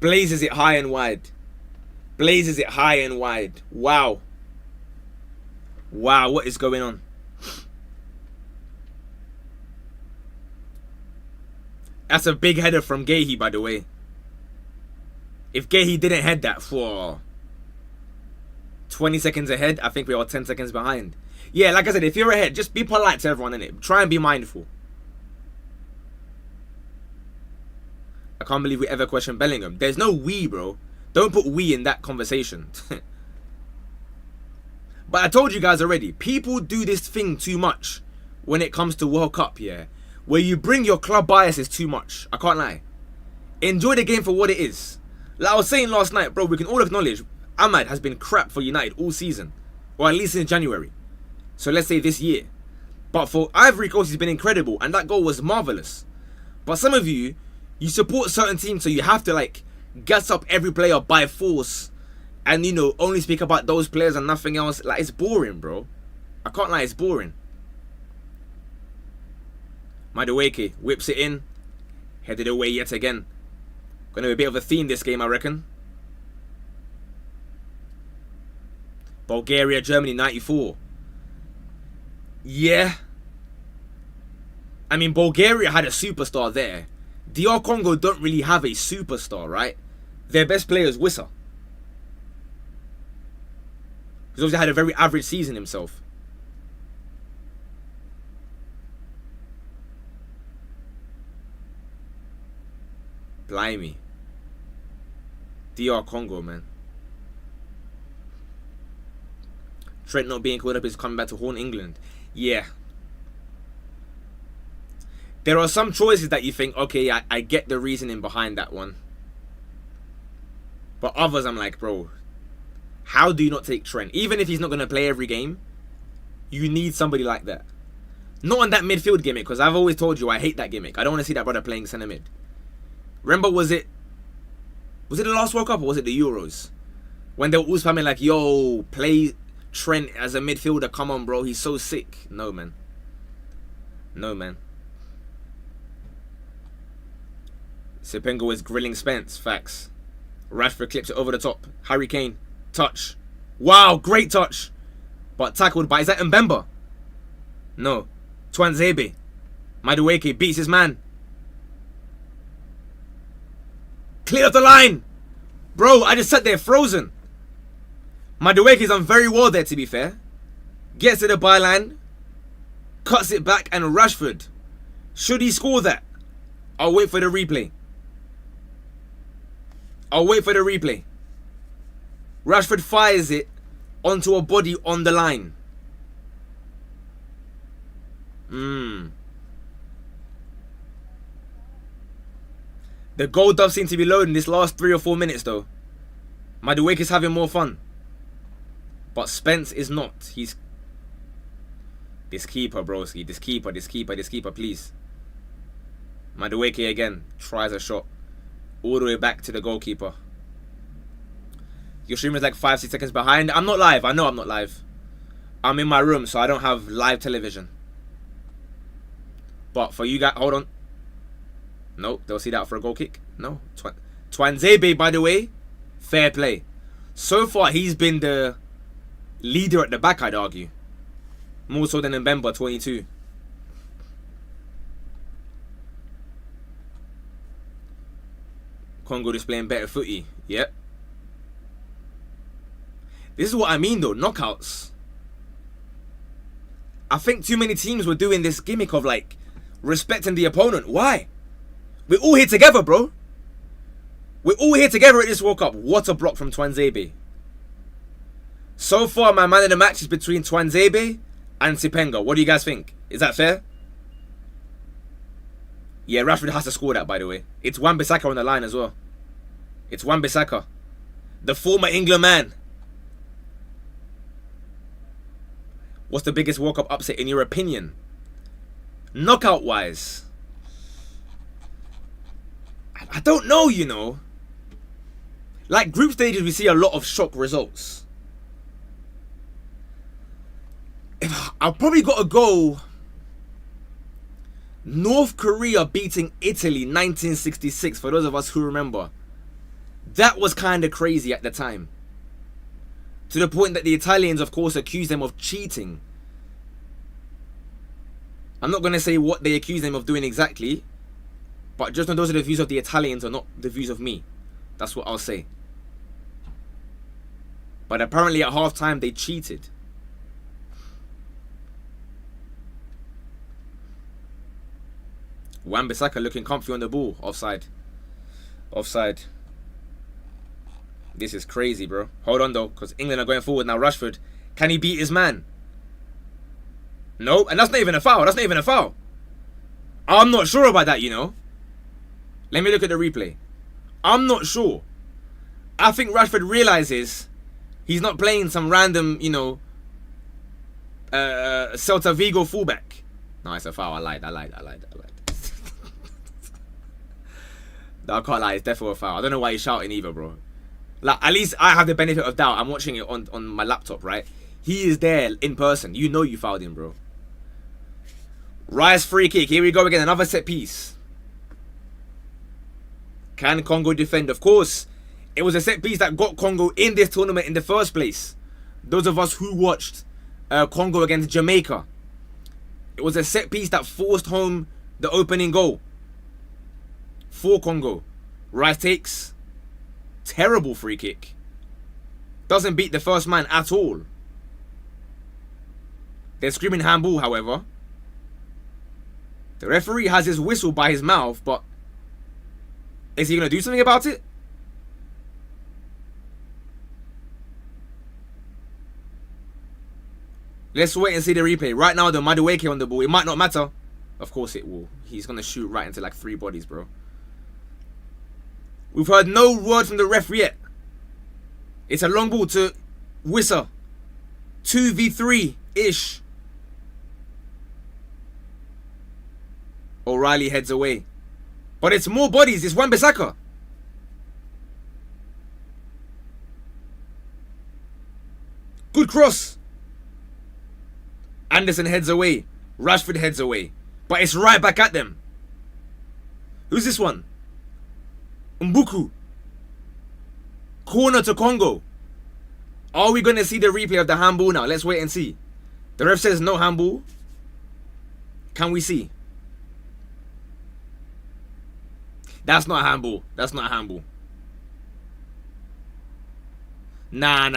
Blazes it high and wide. Blazes it high and wide. Wow. Wow, what is going on? That's a big header from Gehi, by the way. If Gehi didn't head that for 20 seconds ahead, I think we are 10 seconds behind. Yeah, like I said, if you're ahead, just be polite to everyone, innit? Try and be mindful. I can't believe we ever questioned Bellingham. There's no we, bro. Don't put we in that conversation. But I told you guys already, people do this thing too much when it comes to World Cup, yeah? Where you bring your club biases too much. I can't lie. Enjoy the game for what it is. Like I was saying last night, bro, we can all acknowledge Ahmad has been crap for United all season. Or at least since January. So let's say this year. But for Ivory Coast, he's been incredible. And that goal was marvellous. But some of you, you support certain teams, so you have to, like, gas up every player by force. And, you know, only speak about those players and nothing else. Like, it's boring, bro. I can't lie, it's boring. Madueke whips it in. Headed away yet again. Gonna be a bit of a theme this game, I reckon. Bulgaria, Germany, 94. Yeah. I mean, Bulgaria had a superstar there. DR Congo don't really have a superstar, right? Their best player is Wissa. He's obviously had a very average season himself. Blimey. DR Congo, man. Trent not being called up is coming back to haunt England. Yeah. There are some choices that you think, okay, I get the reasoning behind that one. But others, I'm like, bro, how do you not take Trent? Even if he's not going to play every game, you need somebody like that. Not on that midfield gimmick, because I've always told you I hate that gimmick. I don't want to see that brother playing centre mid. Remember, was it the last World Cup or was it the Euros? When they were all spamming like, yo, play Trent as a midfielder. Come on, bro. He's so sick. No, man. No, man. Sepengo is grilling Spence. Facts. Rashford clips it over the top. Harry Kane. Touch. Wow, great touch. But tackled by, is that Mbemba? No. Twanzebe. Madueke beats his man. Clear up the line. Bro, I just sat there frozen. Madueke's done very well there, to be fair. Gets to the byline. Cuts it back, and Rashford. Should he score that? I'll wait for the replay. I'll wait for the replay. Rashford fires it onto a body on the line. The goal does seem to be loading this last 3 or 4 minutes, though. Madueke is having more fun. But Spence is not. He's... This keeper, broski. This keeper, please. Madueke again. Tries a shot. All the way back to the goalkeeper. Your streamer is like 5-6 seconds behind. I'm not live. I know I'm not live. I'm in my room, so I don't have live television. But for you guys... Hold on. No, they'll see that for a goal kick. No. Twanzebe, by the way, fair play. So far, he's been the leader at the back, I'd argue. More so than Mbemba, 22. Congo displaying better footy. Yep. This is what I mean, though. Knockouts. I think too many teams were doing this gimmick of, like, respecting the opponent. Why? We're all here together, bro. We're all here together at this World Cup. What a block from Twanzebe. So far, my man of the match is between Twanzebe and Sipenga. What do you guys think? Is that fair? Yeah, Rashford has to score that, by the way. It's Wan-Bissaka on the line as well. It's Wan-Bissaka. The former England man. What's the biggest World Cup upset in your opinion? Knockout-wise. I don't know, you know. Like group stages, we see a lot of shock results. I've probably got to go North Korea beating Italy 1966, for those of us who remember. That was kind of crazy at the time. To the point that the Italians, of course, accused them of cheating. I'm not going to say what they accused them of doing exactly. But just know those are the views of the Italians and not the views of me. That's what I'll say. But apparently at halftime they cheated. Wan-Bissaka looking comfy on the ball. Offside. Offside. This is crazy, bro. Hold on, though, because England are going forward now. Rashford, can he beat his man? No, and that's not even a foul. That's not even a foul. I'm not sure about that, you know. Let me look at the replay. I'm not sure. I think Rashford realizes he's not playing some random, you know, Celta Vigo fullback. No, it's a foul. I lied. No, I can't lie. It's definitely a foul. I don't know why he's shouting either, bro. Like, at least I have the benefit of doubt. I'm watching it on my laptop, right? He is there in person. You know you fouled him, bro. Rice free kick. Here we go again. Another set piece. Can Congo defend? Of course. It was a set piece that got Congo in this tournament in the first place. Those of us who watched Congo against Jamaica. It was a set piece that forced home the opening goal for Congo. Rice takes. Terrible free kick. Doesn't beat the first man at all. They're screaming handball, however. The referee has his whistle by his mouth, but is he going to do something about it? Let's wait and see the replay. Right now, the Madueke on the ball. It might not matter. Of course it will. He's going to shoot right into like 3 bodies, bro. We've heard no word from the ref yet. It's a long ball to Wissa. 2v3-ish. O'Reilly heads away. But it's more bodies. It's Wan-Bissaka. Good cross. Anderson heads away. Rashford heads away. But it's right back at them. Who's this one? Mbuku. Corner to Congo. Are we going to see the replay of the handball now? Let's wait and see. The ref says no handball. Can we see? That's not a handball. That's not a handball. Nah.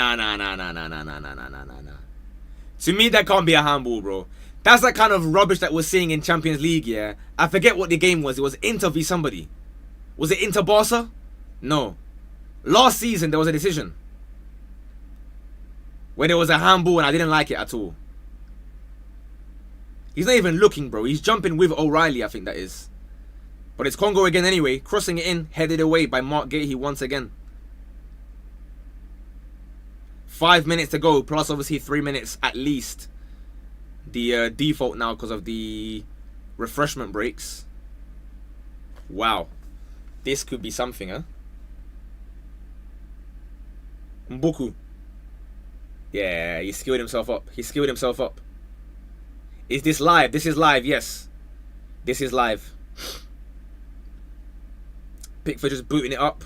To me, that can't be a handball, bro. That's that kind of rubbish that we're seeing in Champions League, yeah? I forget what the game was. It was Inter v somebody. Was it Inter Barca? No. Last season, there was a decision where there was a handball and I didn't like it at all. He's not even looking, bro. He's jumping with O'Reilly, I think that is. But it's Congo again anyway. Crossing it in, headed away by Mark Gahey once again. 5 minutes to go, plus obviously 3 minutes at least. The default now because of the refreshment breaks. Wow. This could be something, huh? Mbuku. Yeah, he skilled himself up. He skilled himself up. Is this live? This is live, yes. This is live. Pickford just booting it up.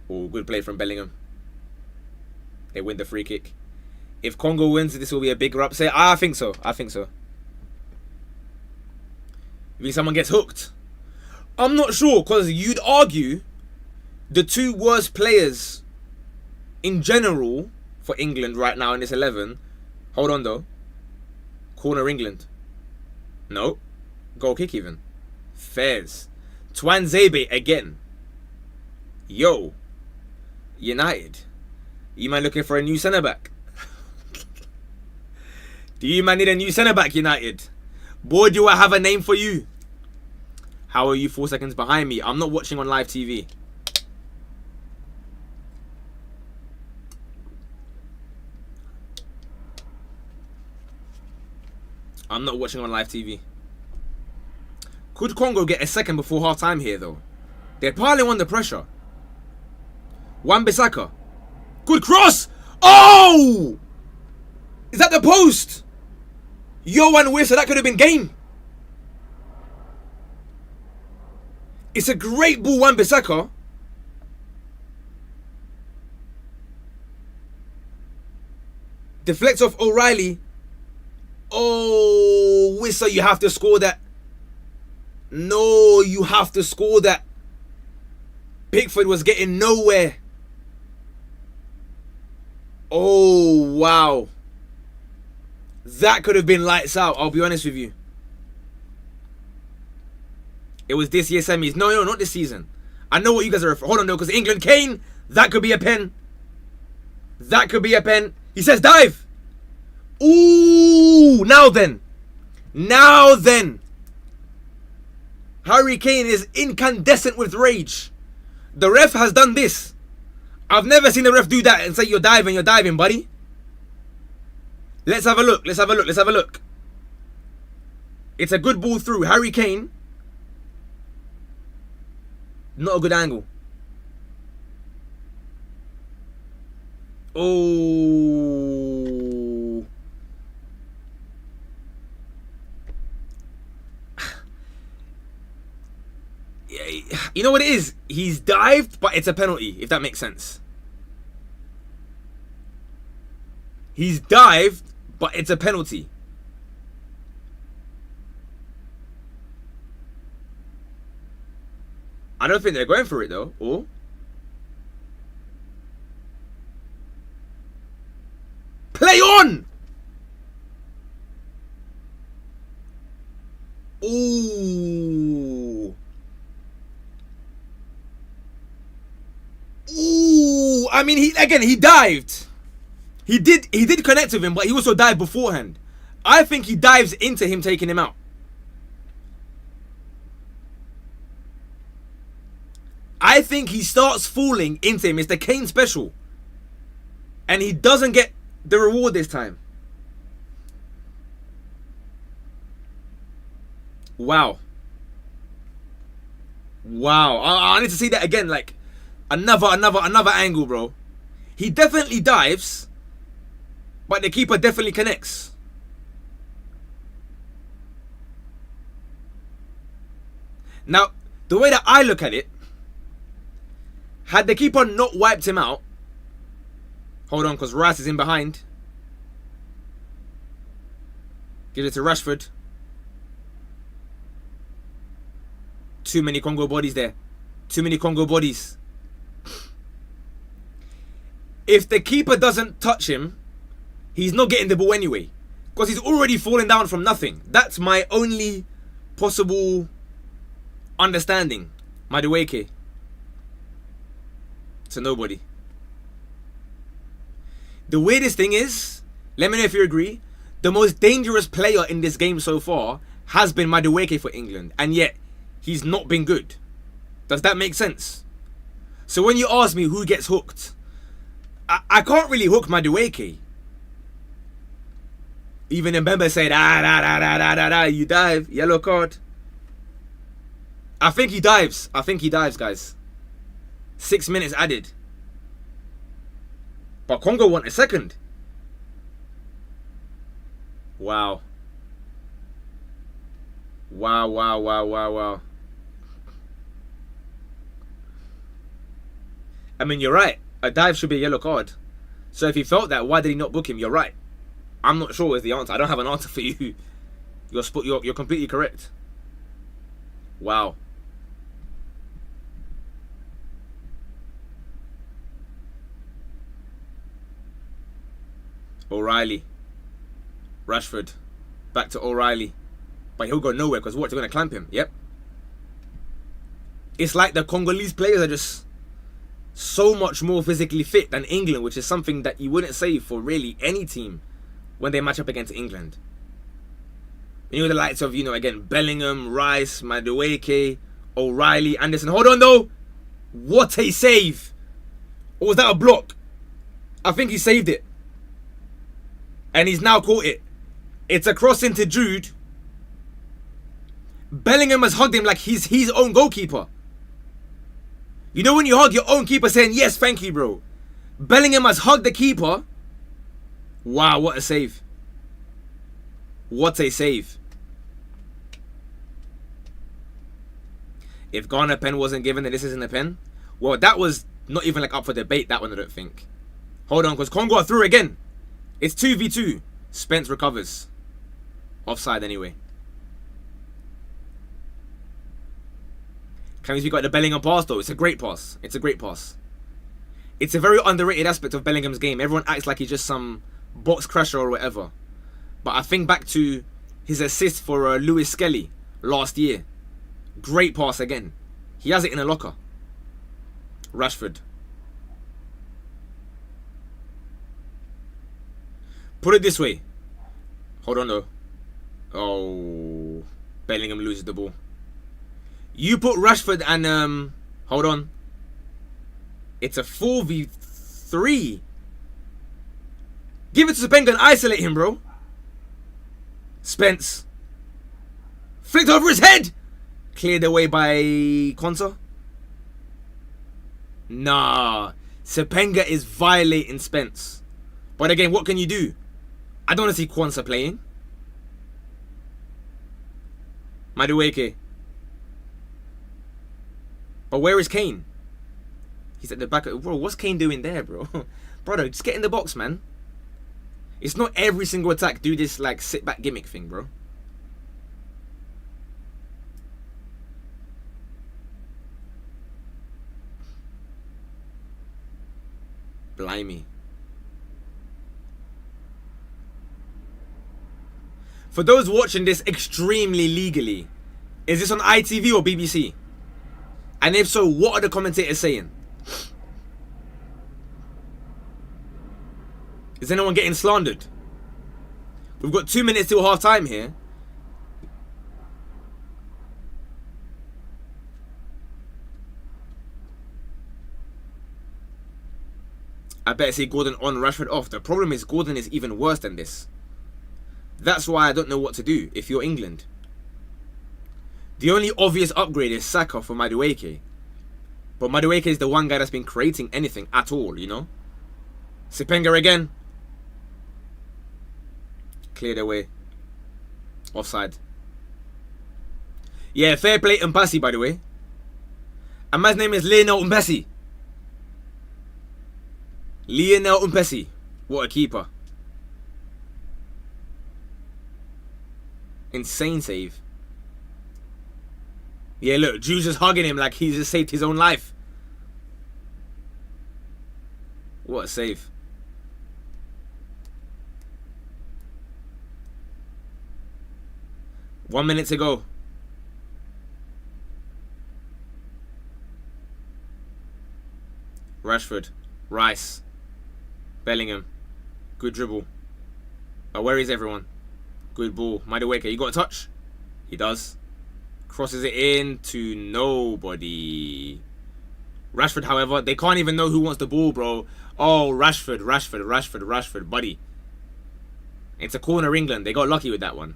Oh, good play from Bellingham. They win the free kick. If Congo wins, this will be a bigger upset. I think so. I think so. Maybe someone gets hooked. I'm not sure, because you'd argue the 2 worst players in general for England right now in this 11. Hold on, though. Corner England. No. Goal kick even. Fairs. Twanzebe again. Yo. United. You man looking for a new centre-back? Do you man need a new centre-back, United? Boy, do I have a name for you. How are you 4 seconds behind me? I'm not watching on live TV. I'm not watching on live TV. Could Congo get a second before half-time here, though? They're piling under pressure. Wan-Bissaka. Good cross! Oh! Is that the post? Yohan Wissa, that could have been game. It's a great ball, Wan-Bissaka. Deflects off O'Reilly. Oh, Wissa, you have to score that. No, you have to score that. Pickford was getting nowhere. Oh, wow. That could have been lights out, I'll be honest with you. It was this year's semis. No, not this season. I know what you guys are referring. Hold on though, because England, Kane, that could be a pen. That could be a pen. He says dive. Ooh, now then. Now then. Harry Kane is incandescent with rage. The ref has done this. I've never seen the ref do that and say you're diving, buddy. Let's have a look. Let's have a look. Let's have a look. It's a good ball through. Harry Kane. Not a good angle. Oh. You know what it is? He's dived, but it's a penalty, if that makes sense. He's dived, but it's a penalty. I don't think they're going for it though. Or play on. Ooh. Ooh. I mean, he dived. He did connect with him, but he also dived beforehand. I think he dives into him taking him out. I think he starts falling into him. It's the Kane special. And he doesn't get the reward this time. Wow. Wow. I need to see that again. Like, another angle, bro. He definitely dives, but the keeper definitely connects. Now, the way that I look at it, had the keeper not wiped him out... Hold on, because Rice is in behind. Give it to Rashford. Too many Congo bodies there. Too many Congo bodies. If the keeper doesn't touch him, he's not getting the ball anyway. Because he's already fallen down from nothing. That's my only possible understanding. Madueke. To nobody. The weirdest thing is, let me know if you agree, the most dangerous player in this game so far has been Madueke for England, and yet he's not been good. Does that make sense? So when you ask me who gets hooked, I can't really hook Madueke. Even Mbembe said, you dive, yellow card. I think he dives. I think he dives, guys. 6 minutes added. But Congo want a second. Wow. Wow. I mean, you're right. A dive should be a yellow card. So if he felt that, why did he not book him? You're right. I'm not sure is the answer. I don't have an answer for you. You're completely correct. Wow. O'Reilly. Rashford. Back to O'Reilly. But he'll go nowhere because what? They're going to clamp him. Yep. It's like the Congolese players are just so much more physically fit than England, which is something that you wouldn't say for really any team when they match up against England. You know, the likes of, again, Bellingham, Rice, Madueke, O'Reilly, Anderson. Hold on, though. What a save. Or was that a block? I think he saved it. And he's now caught it. It's a cross into Jude. Bellingham has hugged him like he's his own goalkeeper. You know when you hug your own keeper saying, yes, thank you, bro. Bellingham has hugged the keeper. Wow, what a save. What a save. If Ghana pen wasn't given, then this isn't a pen. Well, that was not even like up for debate, that one, I don't think. Hold on, because Congo are through again. It's 2v2. Spence recovers. Offside anyway. Can we speak about the Bellingham pass though? It's a great pass. It's a great pass. It's a very underrated aspect of Bellingham's game. Everyone acts like he's just some box crusher or whatever. But I think back to his assist for Lewis Skelly last year. Great pass again. He has it in a locker. Rashford. Put it this way. Hold on though. Oh, Bellingham loses the ball. You put Rashford and hold on. It's a 4v3. Give it to Sepenga and isolate him, bro. Spence. Flicked over his head. Cleared away by Konsa. Nah. Sepenga is violating Spence. But again, what can you do? I don't want to see Kwanzaa playing. Madueke. But where is Kane? He's at the back of... Bro, what's Kane doing there, bro? Brother, just get in the box, man. It's not every single attack do this, like, sit-back gimmick thing, bro. Blimey. For those watching this extremely legally, is this on ITV or BBC? And if so, what are the commentators saying? Is anyone getting slandered? We've got 2 minutes till half time here. I better see Gordon on, Rashford off. The problem is Gordon is even worse than this. That's why I don't know what to do if you're England. The only obvious upgrade is Saka for Madueke. But Madueke is the one guy that's been creating anything at all, you know? Sepenga again. Cleared away. Offside. Yeah, fair play Mpasi, by the way. And man's name is Lionel Mpasi. Lionel Mpasi. What a keeper. Insane save. Yeah, look, Drew's just hugging him like he's just saved his own life. What a save. One minute to go. Rashford. Rice. Bellingham. Good dribble. Oh, where is everyone? Good ball. Madueke, you got a touch? He does. Crosses it in to nobody. Rashford, however, they can't even know who wants the ball, bro. Oh, Rashford, buddy. It's a corner, England. They got lucky with that one.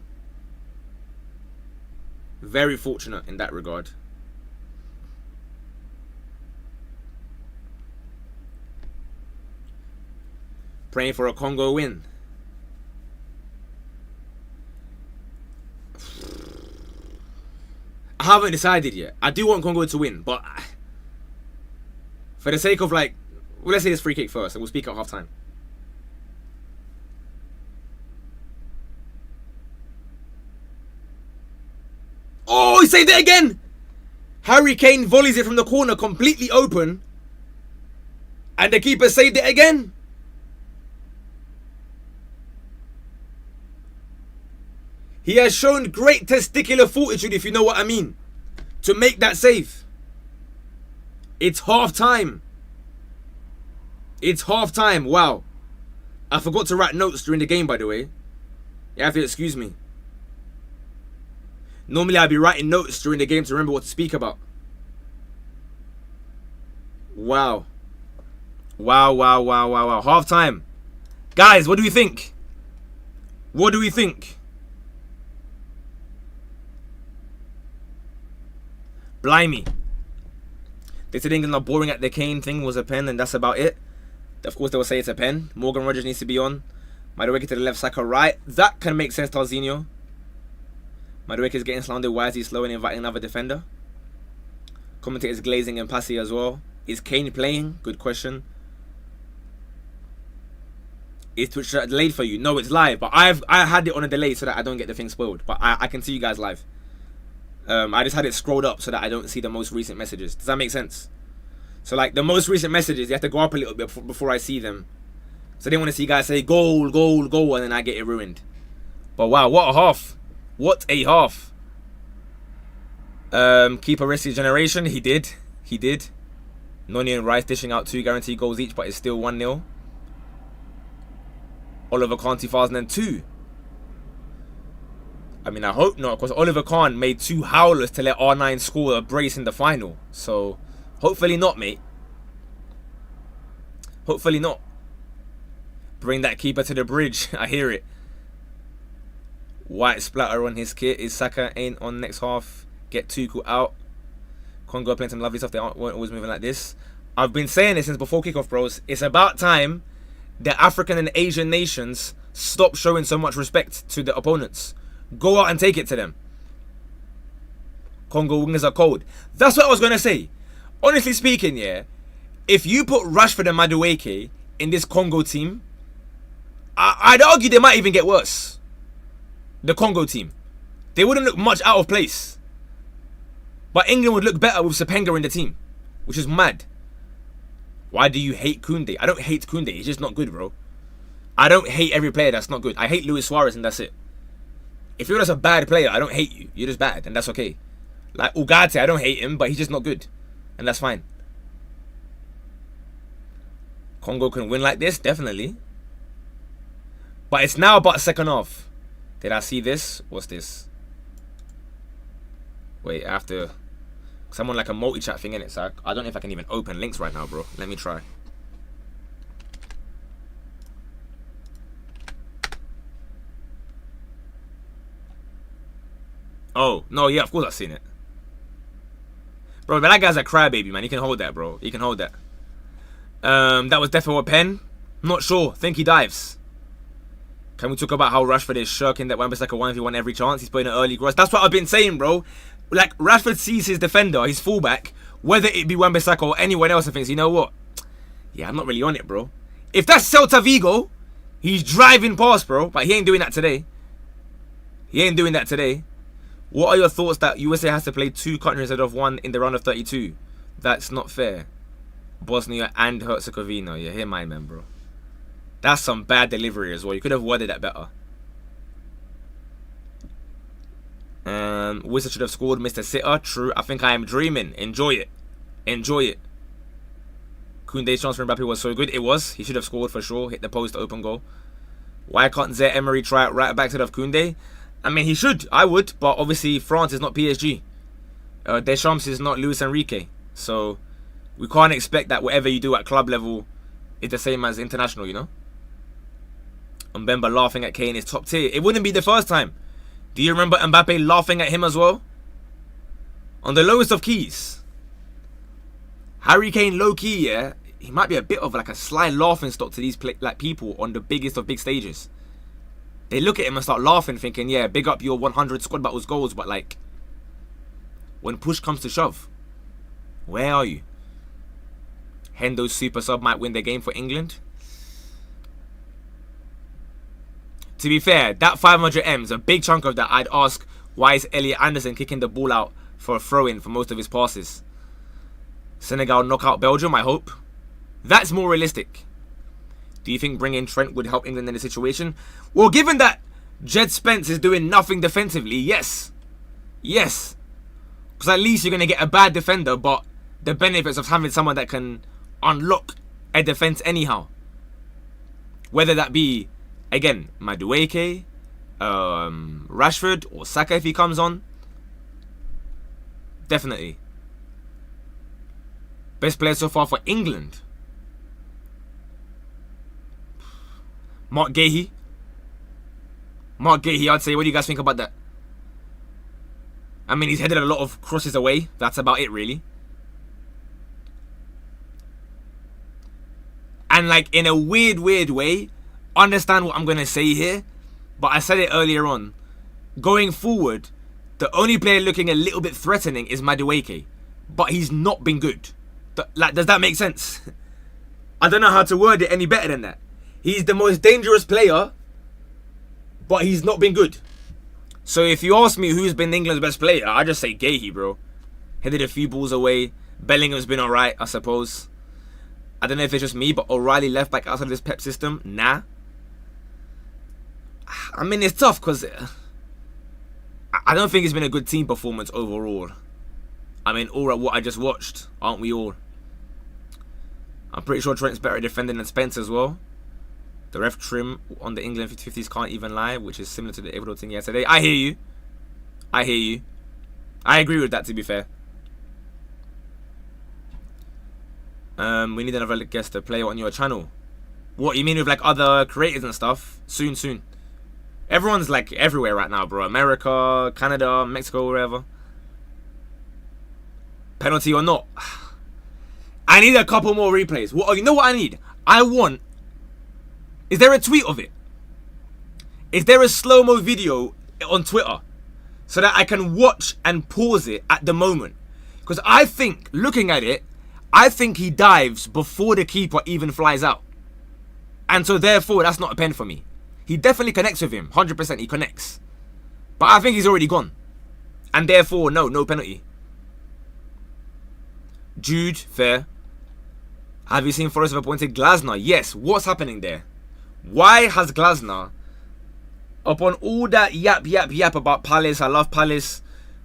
Very fortunate in that regard. Praying for a Congo win. I haven't decided yet. I do want Congo to win, but for the sake of, like, well, let's say this free kick first and we'll speak at half time. Oh, he saved it again! Harry Kane volleys it from the corner completely open and the keeper saved it again. He has shown great testicular fortitude, if you know what I mean, to make that save. It's half time. It's half time. Wow. I forgot to write notes during the game, by the way. You have to excuse me. Normally I'd be writing notes during the game to remember what to speak about. Wow. Wow. Half time. Guys, what do we think? What do we think? Blimey. They said England are boring at the Kane thing was a pen and that's about it. Of course they will say it's a pen. Morgan Rogers needs to be on. Madueke to the left, Saka right. That can make sense, Tarzinho. Madueke is getting slandered. Why is he slow and inviting another defender? Commentators glazing and Passy as well. Is Kane playing? Good question. Is Twitch delayed for you? No, it's live. But I had it on a delay so that I don't get the thing spoiled. But I can see you guys live. I just had it scrolled up so that I don't see the most recent messages. Does that make sense? So, like, the most recent messages, you have to go up a little bit before I see them. So they want to see you guys say goal, and then I get it ruined. But wow, what a half. What a half. Keeper risky generation. He did. He did. Noni and Rice dishing out 2 guaranteed goals each, but it's still 1-0. Oliver Kahn 2002. I mean, I hope not, because Oliver Kahn made 2 howlers to let R9 score a brace in the final. So, hopefully not, mate. Hopefully not. Bring that keeper to the bridge. I hear it. White splatter on his kit. Is Saka ain't on next half. Get Tuchel out. Congo playing some lovely stuff. They weren't always moving like this. I've been saying this since before kickoff, bros. It's about time the African and Asian nations stop showing so much respect to the opponents. Go out and take it to them. Congo wingers are cold. That's what I was going to say. Honestly speaking, yeah, if you put Rashford and Madueke in this Congo team, I'd argue they might even get worse. The Congo team. They wouldn't look much out of place. But England would look better with Sepenga in the team, which is mad. Why do you hate Koundé? I don't hate Koundé. He's just not good, bro. I don't hate every player that's not good. I hate Luis Suarez and that's it. If you're just a bad player, I don't hate you. You're just bad and that's okay. Like Ugarte, I don't hate him, but he's just not good. And that's fine. Congo can win like this, definitely. But it's now about second half. Did I see this? What's this? Wait, I have to... Someone like a multi-chat thing in it, so I don't know if I can even open links right now, bro. Let me try. Oh, no, yeah, of course I've seen it. Bro, but that guy's a crybaby, man. He can hold that, bro. He can hold that. That was definitely a pen. Not sure. Think he dives. Can we talk about how Rashford is shirking that Wan-Bissaka 1v1 every chance? He's playing an early cross. That's what I've been saying, bro. Like, Rashford sees his defender, his fullback, whether it be Wan-Bissaka or anyone else, and thinks, you know what? Yeah, I'm not really on it, bro. If that's Celta Vigo, he's driving past, bro. But he ain't doing that today. He ain't doing that today. What are your thoughts that USA has to play 2 countries instead of 1 in the round of 32? That's not fair. Bosnia and Herzegovina. Yeah, hear my man, bro. That's some bad delivery as well. You could have worded that better. Wizard should have scored, Mr. Sitter. True. I think I am dreaming. Enjoy it. Enjoy it. Koundé's transfer in Mbappe was so good. It was. He should have scored for sure. Hit the post, open goal. Why can't Zaire Emery try it right back to the Koundé? I mean, he should. I would. But obviously, France is not PSG. Deschamps is not Luis Enrique. So, we can't expect that whatever you do at club level is the same as international, you know? Mbemba laughing at Kane is top tier. It wouldn't be the first time. Do you remember Mbappe laughing at him as well? On the lowest of keys. Harry Kane low key, yeah, he might be a bit of like a sly laughing stock to these people on the biggest of big stages. They look at him and start laughing, thinking, yeah, big up your 100 squad battles goals, but like, when push comes to shove, where are you? Hendo's super sub might win the game for England. To be fair, that 500M's, a big chunk of that, I'd ask, why is Elliot Anderson kicking the ball out for a throw-in for most of his passes? Senegal knock out Belgium, I hope. That's more realistic. Do you think bringing Trent would help England in this situation? Well, given that Jed Spence is doing nothing defensively, yes. Yes. Because at least you're going to get a bad defender, but the benefits of having someone that can unlock a defense anyhow. Whether that be, again, Madueke, Rashford, or Saka if he comes on. Definitely. Best player so far for England. Mark Gahey. Mark Gahey, I'd say. What do you guys think about that? I mean, he's headed a lot of crosses away. That's about it, really. And, like, in a weird way, understand what I'm going to say here, but I said it earlier on. Going forward, the only player looking a little bit threatening is Madueke. But he's not been good. Like, does that make sense? I don't know how to word it any better than that. He's the most dangerous player, but he's not been good. So if you ask me who's been England's best player, I just say Gahey, bro. Headed a few balls away. Bellingham's been alright, I suppose. I don't know if it's just me, but O'Reilly left back outside of this Pep system. Nah. I mean, it's tough because I don't think it's been a good team performance overall. I mean, all right, what I just watched, aren't we all? I'm pretty sure Trent's better defending than Spence as well. The ref trim on the England 50-50s can't even lie, which is similar to the Ecuador thing yesterday. I hear you. I hear you. I agree with that, to be fair. We need another guest to play on your channel. What, you mean with like other creators and stuff? Soon. Everyone's like everywhere right now, bro. America, Canada, Mexico, wherever. Penalty or not. I need a couple more replays. What, you know what I need? I want... Is there a tweet of it? Is there a slow-mo video on Twitter? So that I can watch and pause it at the moment. Because I think, looking at it, I think he dives before the keeper even flies out. And so therefore, that's not a pen for me. He definitely connects with him. 100% he connects. But I think he's already gone. And therefore, no penalty. Jude, fair. Have you seen Forest have appointed Glasner? Yes. What's happening there? Why has Glasner, upon all that yap about Palace, I love Palace,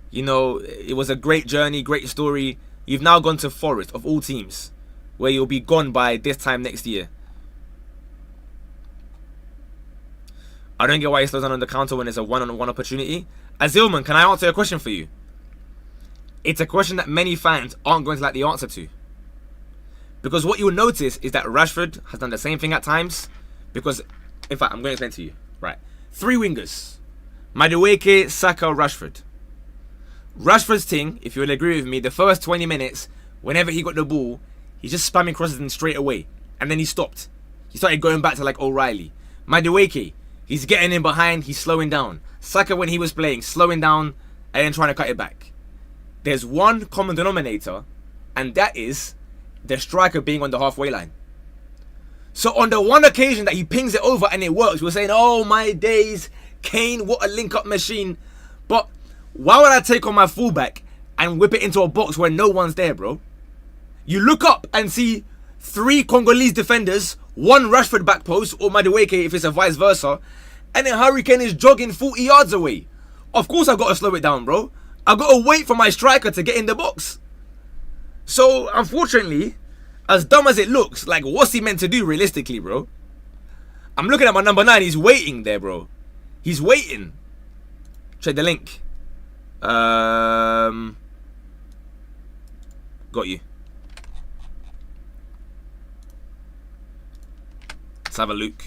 you know, it was a great journey, great story, you've now gone to Forest, of all teams, where you'll be gone by this time next year. I don't get why he slows down on the counter when there's a one-on-one opportunity. Azilman, can I answer a question for you? It's a question that many fans aren't going to like the answer to. Because what you'll notice is that Rashford has done the same thing at times. Because, in fact, I'm going to explain to you. Right. 3 wingers. Madueke, Saka, Rashford. Rashford's thing, if you will agree with me, the first 20 minutes, whenever he got the ball, he's just spamming crosses in straight away. And then he stopped. He started going back to like O'Reilly. Madueke, he's getting in behind, he's slowing down. Saka, when he was playing, slowing down and then trying to cut it back. There's one common denominator, and that is the striker being on the halfway line. So on the one occasion that he pings it over and it works, we're saying, oh my days, Kane, what a link-up machine. But why would I take on my fullback and whip it into a box where no one's there, bro? You look up and see 3 Congolese defenders, 1 Rashford back post, or Madueke if it's a vice versa, and then Harry Kane is jogging 40 yards away. Of course I've got to slow it down, bro. I've got to wait for my striker to get in the box. So, unfortunately, as dumb as it looks, like, what's he meant to do realistically, bro? I'm looking at my number 9. He's waiting there, bro. He's waiting. Check the link. Got you. Let's have a look.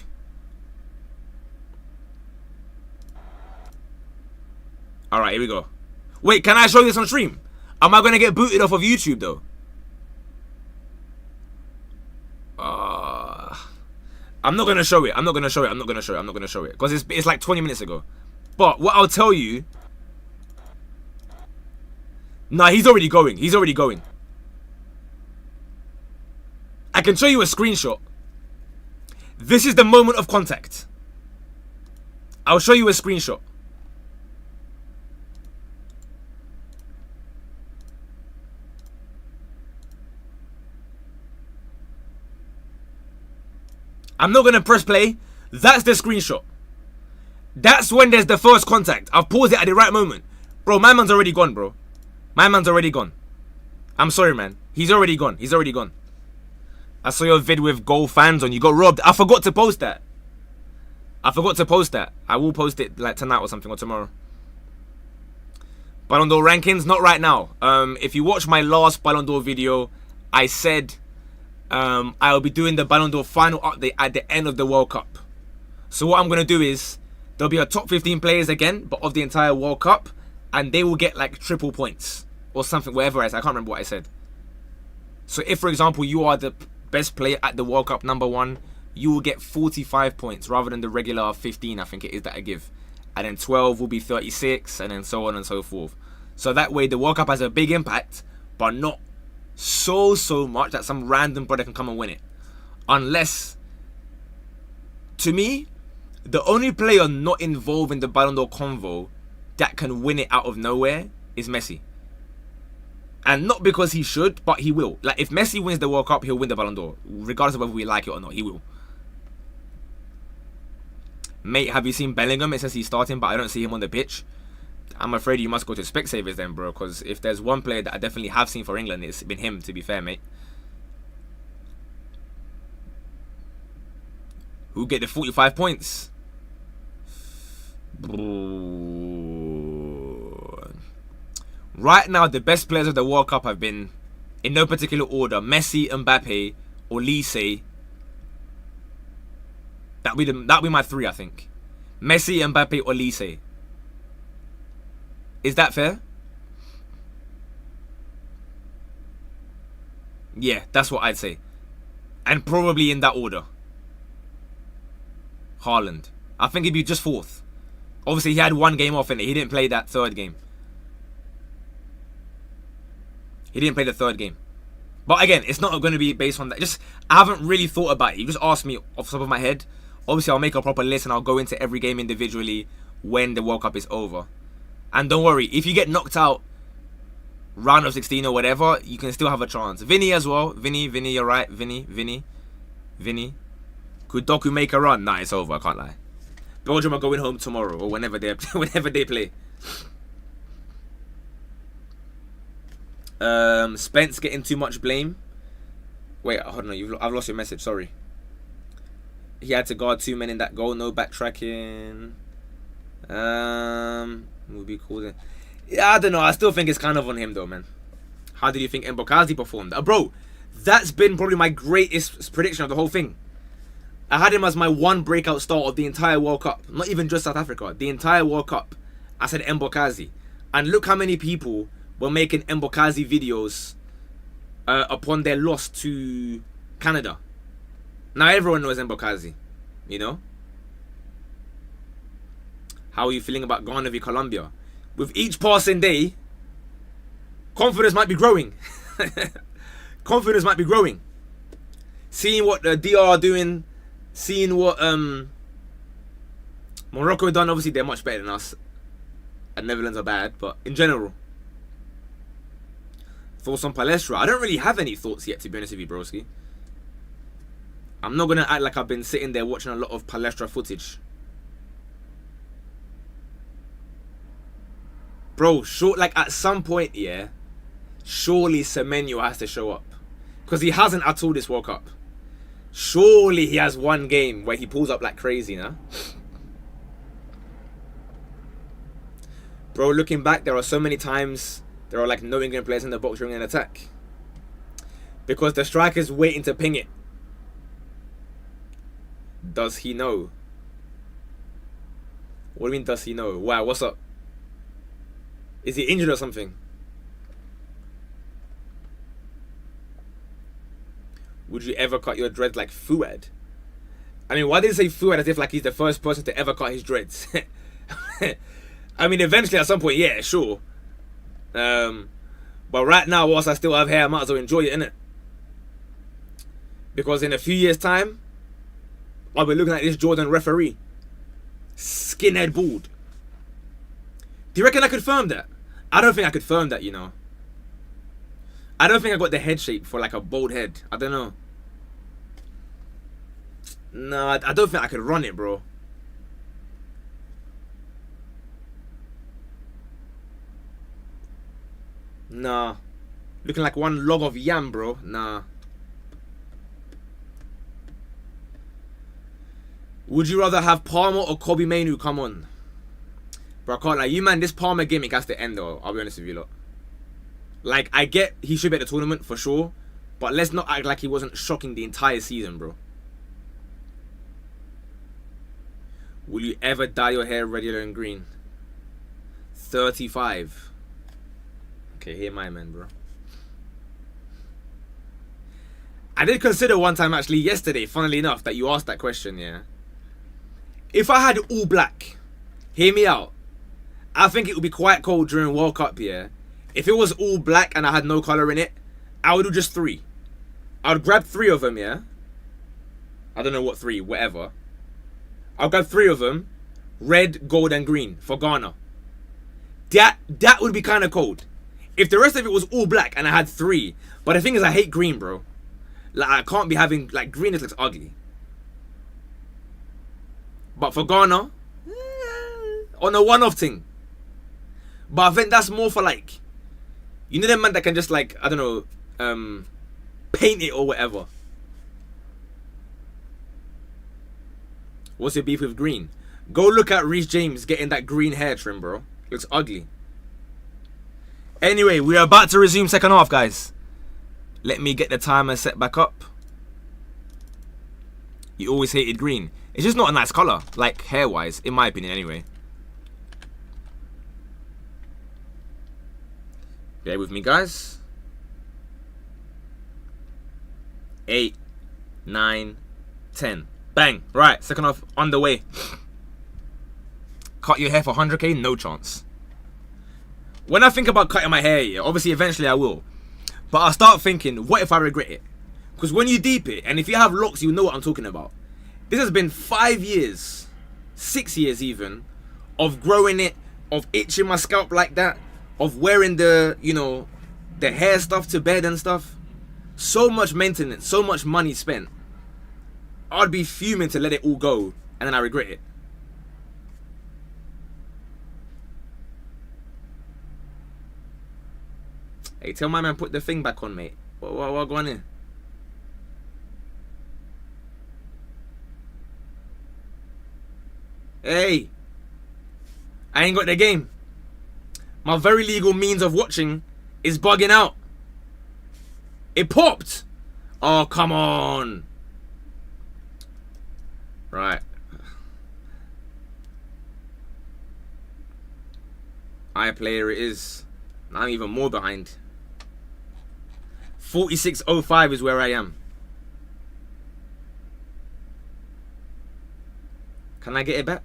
Alright, here we go. Wait, can I show you this on stream? Am I going to get booted off of YouTube, though? I'm not going to show it. I'm not going to show it. I'm not going to show it. I'm not going to show it. Because it's like 20 minutes ago. But what I'll tell you... Nah, he's already going. He's already going. I can show you a screenshot. This is the moment of contact. I'll show you a screenshot. I'm not going to press play. That's the screenshot. That's when there's the first contact. I've paused it at the right moment. Bro, my man's already gone, bro. My man's already gone. I'm sorry, man. He's already gone. He's already gone. I saw your vid with goal fans on. You got robbed. I forgot to post that. I forgot to post that. I will post it like tonight or something, or tomorrow. Ballon d'Or rankings, not right now. If you watch my last Ballon d'Or video, I said I'll be doing the Ballon d'Or final update at the end of the World Cup. So what I'm going to do is, there'll be a top 15 players again, but of the entire World Cup, and they will get like triple points or something, whatever else. I can't remember what I said. So if, for example, you are the best player at the World Cup, #1, you will get 45 points rather than the regular 15, I think it is, that I give. And then 12 will be 36, and then so on and so forth. So that way the World Cup has a big impact, but not so much that some random brother can come and win it. Unless, to me, the only player not involved in the Ballon d'Or convo that can win it out of nowhere is Messi. And not because he should, but he will. Like, if Messi wins the World Cup, he'll win the Ballon d'Or. Regardless of whether we like it or not, he will. Mate, have you seen Bellingham? It says he's starting, but I don't see him on the pitch. I'm afraid you must go to Specsavers then, bro. Because if there's one player that I definitely have seen for England, it's been him, to be fair, mate. Who get the 45 points? Right now, the best players of the World Cup have been, in no particular order, Messi, Mbappe, or Olise. That'll be my three, I think. Messi, Mbappe, or Olise. Is that fair? Yeah, that's what I'd say. And probably in that order. Haaland. I think he'd be just fourth. Obviously, he had one game off in it. He didn't play that third game. He didn't play the third game. But again, it's not going to be based on that. I haven't really thought about it. You just asked me off the top of my head. Obviously, I'll make a proper list and I'll go into every game individually when the World Cup is over. And don't worry, if you get knocked out round of 16 or whatever, you can still have a chance. Vinny as well. Vinny, you're right. Vinny. Could Doku make a run? Nah, it's over. I can't lie. Belgium are going home tomorrow or whenever they play. Spence getting too much blame. Wait, hold on. I've lost your message. Sorry. He had to guard 2 men in that goal. No backtracking. Would be cool then. Yeah, I don't know. I still think it's kind of on him though, man. How did you think Mbokazi performed? Bro, that's been probably my greatest prediction of the whole thing. I had him as my one breakout star of the entire World Cup. Not even just South Africa. The entire World Cup. I said Mbokazi. And look how many people were making Mbokazi videos upon their loss to Canada. Now everyone knows Mbokazi. You know? How are you feeling about Ghana v Colombia? With each passing day, confidence might be growing. Confidence might be growing. Seeing what the DR are doing, seeing what Morocco done. Obviously, they're much better than us. And Netherlands are bad, but in general. Thoughts on Palestra? I don't really have any thoughts yet, to be honest with you, broski. I'm not going to act like I've been sitting there watching a lot of Palestra footage. Bro, like at some point, yeah, surely Semenyo has to show up. Because he hasn't at all this World Cup. Surely he has one game where he pulls up like crazy, nah? Bro, looking back, there are so many times there are like no England players in the box during an attack. Because the striker's waiting to ping it. Does he know? What do you mean, does he know? Wow, what's up? Is he injured or something? Would you ever cut your dreads like Fuad? I mean, why did he say Fuad as if like he's the first person to ever cut his dreads? I mean, eventually at some point, yeah, sure. But right now, whilst I still have hair, I might as well enjoy it, innit? Because in a few years' time, I'll be looking at this Jordan referee. Skinhead bald. Do you reckon I could firm that? I don't think I could firm that, you know. I don't think I got the head shape for like a bald head. I don't know. No, I don't think I could run it, bro. Nah. Looking like one log of yam, bro. Nah. Would you rather have Palmer or Kobe Mainu come on? Bro, I can't lie. You, man, this Palmer gimmick has to end, though. I'll be honest with you, lot. Like, I get he should be at the tournament, for sure. But let's not act like he wasn't shocking the entire season, bro. Will you ever dye your hair red, yellow, and green? 35. Okay, here my man, bro. I did consider one time, actually, yesterday, funnily enough, that you asked that question, yeah. If I had all black, hear me out. I think it would be quite cold during World Cup, yeah. If it was all black and I had no colour in it, I would do just 3. I would grab 3 of them, yeah. I don't know what 3, whatever. I'll grab 3 of them. Red, gold and green for Ghana. That would be kind of cold. If the rest of it was all black and I had 3. But the thing is, I hate green, bro. Like, I can't be having, like, green just looks ugly. But for Ghana, on a one-off thing. But I think that's more for like, you know, them man that can just like, I don't know, paint it or whatever. What's your beef with green? Go look at Reece James getting that green hair trim, bro. Looks ugly. Anyway, we are about to resume second half, guys. Let me get the timer set back up. You always hated green. It's just not a nice color, like hair-wise, in my opinion, anyway. Bear with me, guys. 8, 9, 10. Bang. Right, second half underway. Cut your hair for 100k? No chance. When I think about cutting my hair, yeah, obviously eventually I will. But I start thinking, what if I regret it? Because when you deep it, and if you have locks, you know what I'm talking about. This has been 5 years, 6 years even, of growing it, of itching my scalp like that, of wearing the, you know, the hair stuff to bed and stuff. So much maintenance, so much money spent. I'd be fuming to let it all go, and then I regret it. Hey, tell my man put the thing back on, mate. What going in? Hey, I ain't got the game. My very legal means of watching is bugging out. It popped. Oh, come on. Right. iPlayer it is. I'm even more behind. 46.05 is where I am. Can I get it back?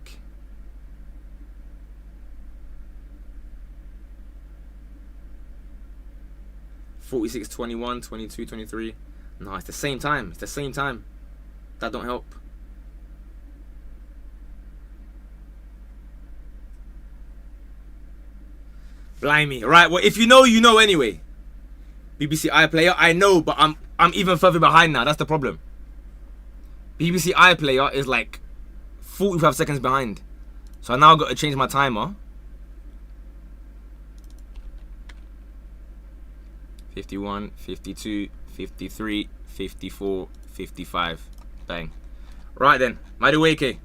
$46, 21, 22, 23. No, it's the same time. It's the same time. That don't help. Blimey. Right, well, if you know, you know anyway. BBC iPlayer, I know, but I'm even further behind now. That's the problem. BBC iPlayer is like 45 seconds behind. So I now got to change my timer. 51, 52, 53, 54, 55. Bang. Right then. Madueke.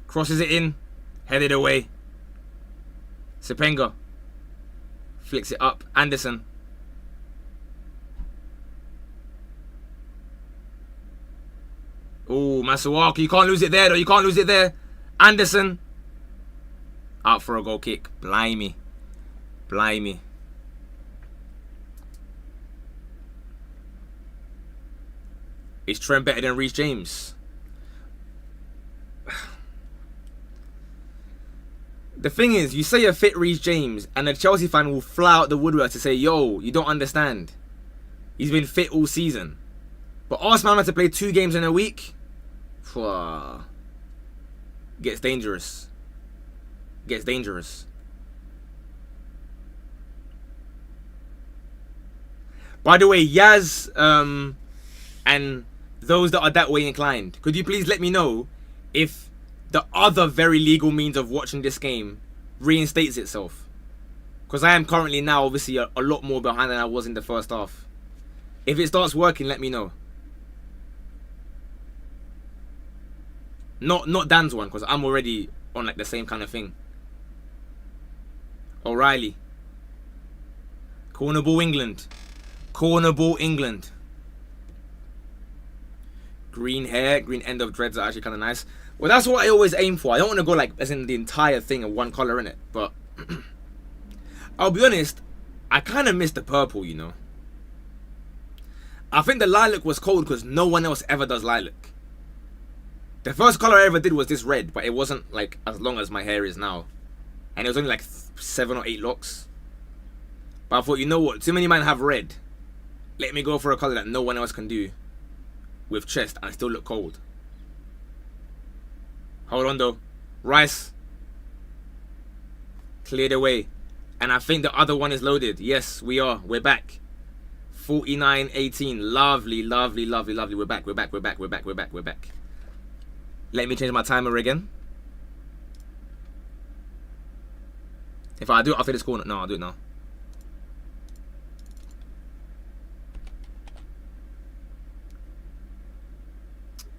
Crosses it in. Headed away. Sepenga. Flicks it up. Anderson. Oh, Masuaku. You can't lose it there, though. You can't lose it there. Anderson. Out for a goal kick. Blimey. Blimey. Is Trent better than Reece James? The thing is, you say a fit Reece James, and a Chelsea fan will fly out the woodwork to say, yo, you don't understand. He's been fit all season. But Arsenal had to play 2 games in a week. Gets dangerous. Gets dangerous. By the way, Yaz, and those that are that way inclined, could you please let me know if the other very legal means of watching this game reinstates itself? Because I am currently now obviously a lot more behind than I was in the first half. If it starts working, let me know. Not Dan's one, because I'm already on like the same kind of thing. O'Reilly. Corner ball England. Corner ball England. Green hair, green end of dreads are actually kind of nice. Well, that's what I always aim for. I don't want to go like as in the entire thing of one color in it, but I'll be honest, I kind of miss the purple, you know. I think the lilac was cold because no one else ever does lilac. The first color I ever did was this red, but it wasn't like as long as my hair is now, and it was only like 7 or 8 locks. But I thought, you know what? Too many men have red. Let me go for a color that no one else can do with chest and I still look cold. Hold on though. Rice. Cleared away. And I think the other one is loaded. Yes, we are. We're back. 49-18. Lovely, lovely, lovely, lovely. We're back. We're back. We're back. We're back. We're back. We're back. Let me change my timer again. If I do it after this corner, no, I'll do it now.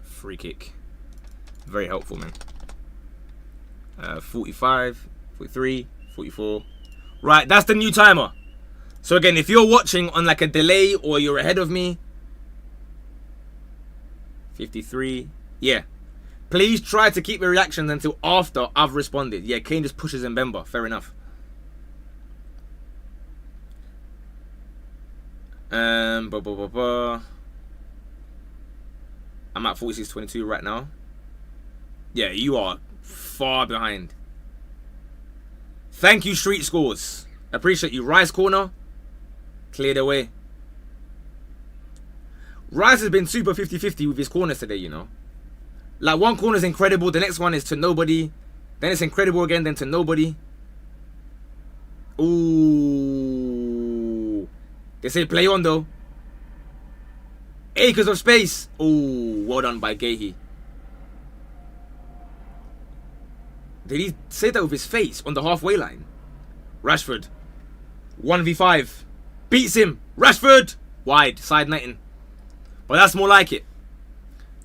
Free kick. Very helpful, man. 45, 43, 44. Right, that's the new timer. So again, if you're watching on like a delay or you're ahead of me, 53. Yeah. Please try to keep your reactions until after I've responded. Yeah, Kane just pushes Mbemba. Fair enough. I'm at 46-22 right now. Yeah, you are far behind. Thank you, Street Scores. Appreciate you. Rice corner. Cleared away. Rice has been super 50-50 with his corners today, you know. Like, one corner is incredible, the next one is to nobody. Then it's incredible again, then to nobody. Ooh. They say play on, though. Acres of space. Ooh, well done by Gehi. Did he say that with his face on the halfway line? Rashford. 1v5. Beats him. Rashford. Wide. Side netting. But that's more like it.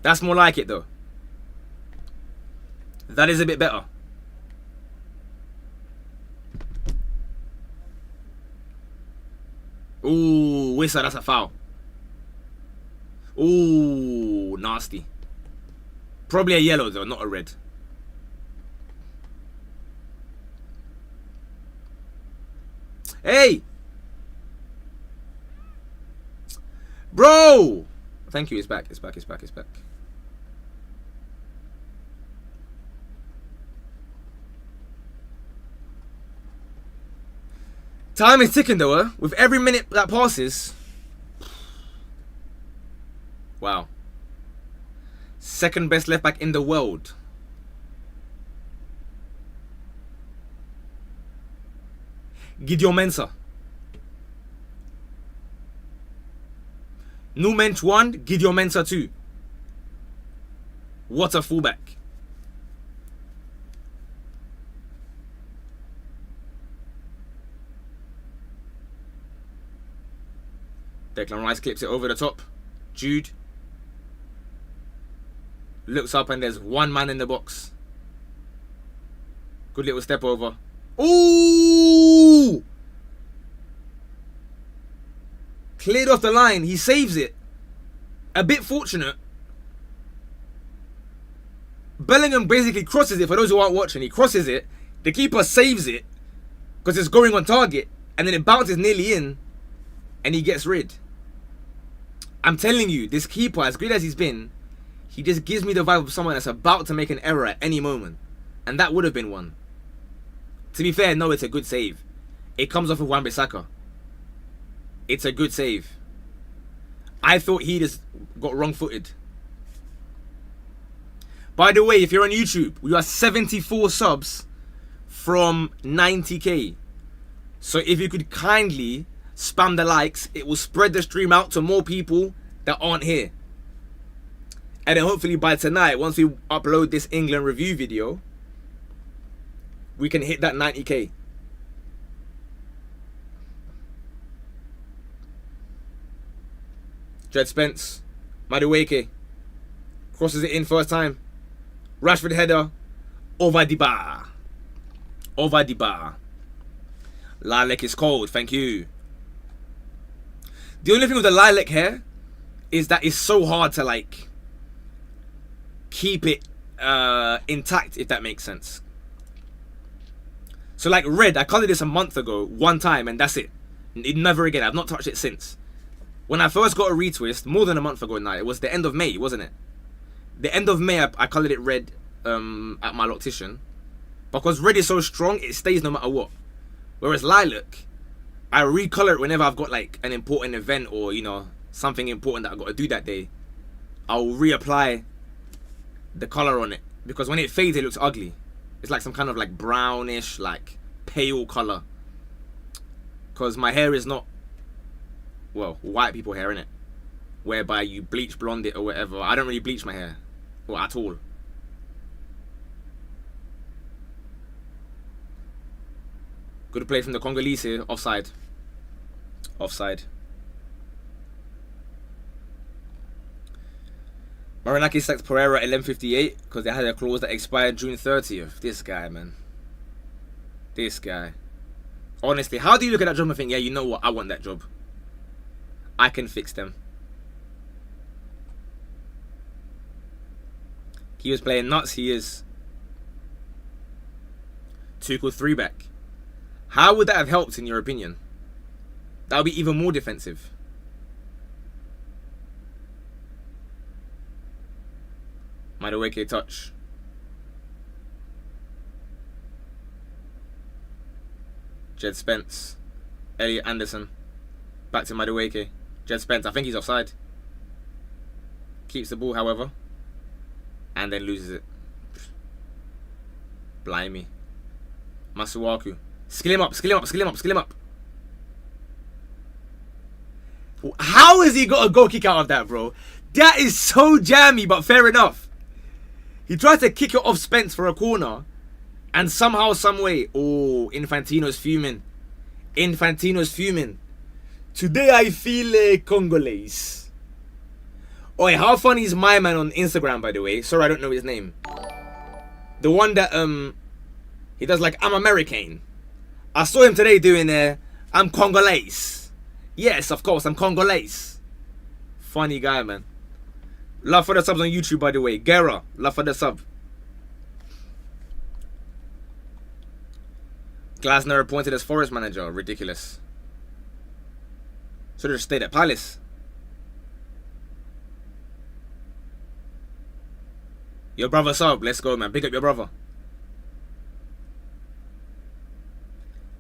That's more like it, though. That is a bit better. Ooh, Wissa, that's a foul. Ooh, nasty. Probably a yellow, though, not a red. Hey! Bro! Thank you, it's back, it's back, it's back, it's back. Time is ticking though, huh? With every minute that passes. Wow. Second best left back in the world. Gideon Mensah. Numench 1, Gideon Mensah 2. What a fullback. Declan Rice clips it over the top. Jude looks up and there's one man in the box. Good little step over. Ooh! Cleared off the line. He saves it. A bit fortunate. Bellingham basically crosses it. For those who aren't watching, he crosses it. The keeper saves it because it's going on target. And then it bounces nearly in. And he gets rid. I'm telling you, this keeper, as good as he's been, he just gives me the vibe of someone that's about to make an error at any moment. And that would have been one. To be fair, no, it's a good save. It comes off of Wan-Bissaka. It's a good save. I thought he just got wrong-footed. By the way, if you're on YouTube, we are 74 subs from 90k. So if you could kindly spam the likes, it will spread the stream out to more people that aren't here. And then hopefully by tonight, once we upload this England review video, we can hit that 90k. Jed Spence, Madueke crosses it in first time. Rashford header, over the bar. Over the bar. Lilac is cold, thank you. The only thing with the lilac hair is that it's so hard to like keep it intact, if that makes sense. So like red, I colored this a month ago, one time, and that's it. Never again. I've not touched it since. When I first got a retwist, more than a month ago now, it was the end of May, wasn't it? The end of May, I colored it red at my loctician. Because red is so strong, it stays no matter what. Whereas lilac, I recolor it whenever I've got like an important event or, you know, something important that I've got to do that day. I'll reapply the color on it. Because when it fades, it looks ugly. It's like some kind of like brownish, like pale color. Because my hair is not, well, white people hair, innit? Whereby you bleach blonde it or whatever. I don't really bleach my hair. Well, at all. Good play from the Congolese here. Offside. Offside. Maranaki sacked Pereira at 11:58 because they had a clause that expired June 30th. This guy, man. This guy. Honestly, how do you look at that job and think, yeah, you know what? I want that job. I can fix them. He was playing nuts. He is. Tuchel 3-back. How would that have helped in your opinion? That would be even more defensive. Madueke touch. Jed Spence. Elliot Anderson. Back to Madueke. Jed Spence. I think he's offside. Keeps the ball, however. And then loses it. Blimey. Masuaku. Skill him up, skill him up, skill him up, skill him up. How has he got a goal kick out of that, bro? That is so jammy, but fair enough. He tried to kick it off Spence for a corner. And somehow, some way. Oh, Infantino's fuming. Infantino's fuming. Today I feel Congolese. Oh, how funny is my man on Instagram, by the way? Sorry, I don't know his name. The one that, he does like, I'm American. I saw him today doing, I'm Congolese. Yes, of course, I'm Congolese. Funny guy, man. Love for the subs on YouTube, by the way. Guerra, love for the sub. Glasner appointed as Forest manager. Ridiculous. Should have stayed at Palace. Your brother sub. Let's go, man. Pick up your brother.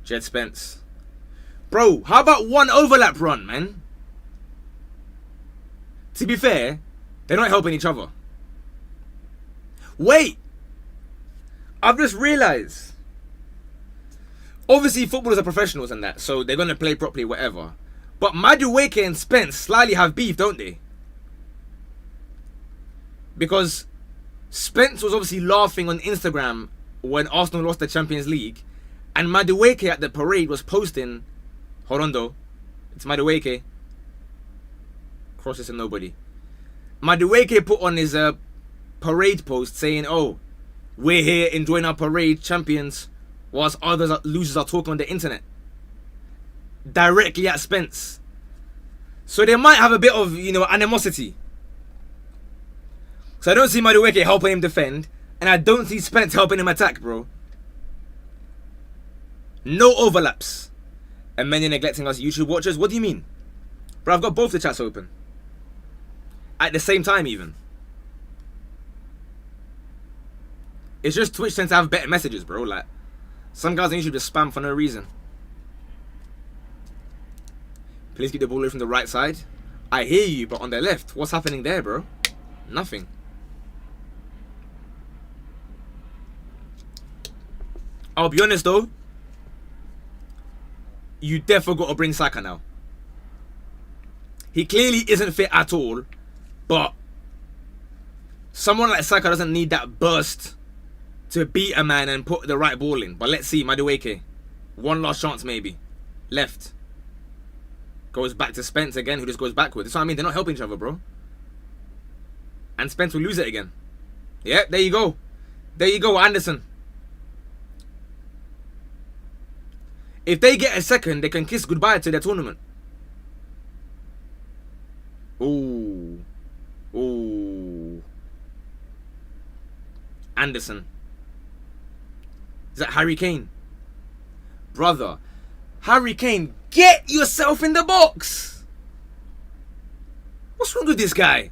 Jed Spence. Bro, how about one overlap run, man? To be fair, they're not helping each other. Wait! I've just realised. Obviously, footballers are professionals and that, so they're going to play properly, whatever. But Madueke and Spence slightly have beef, don't they? Because Spence was obviously laughing on Instagram when Arsenal lost the Champions League. And Madueke at the parade was posting... Hold on, though. It's Madueke. Crosses to nobody. Madueke put on his parade post saying, oh, we're here enjoying our parade, champions, whilst others losers are talking on the internet. Directly at Spence. So they might have a bit of, animosity. So I don't see Madueke helping him defend. And I don't see Spence helping him attack, bro. No overlaps. And many neglecting us YouTube watchers. What do you mean? Bro, I've got both the chats open. At the same time, even. It's just Twitch tends to have better messages, bro. Like, some guys on YouTube just spam for no reason. Please keep the ball away from the right side. I hear you, but on the left, what's happening there, bro? Nothing. I'll be honest, though. You definitely got to bring Saka now. He clearly isn't fit at all. But someone like Saka doesn't need that burst to beat a man and put the right ball in. But let's see, Madueke. One last chance, maybe. Left. Goes back to Spence again, who just goes backwards. That's what I mean. They're not helping each other, bro. And Spence will lose it again. Yeah, there you go. There you go, Anderson. If they get a second, they can kiss goodbye to their tournament. Ooh. Ooh. Anderson. Is that Harry Kane? Brother. Harry Kane, get yourself in the box. What's wrong with this guy?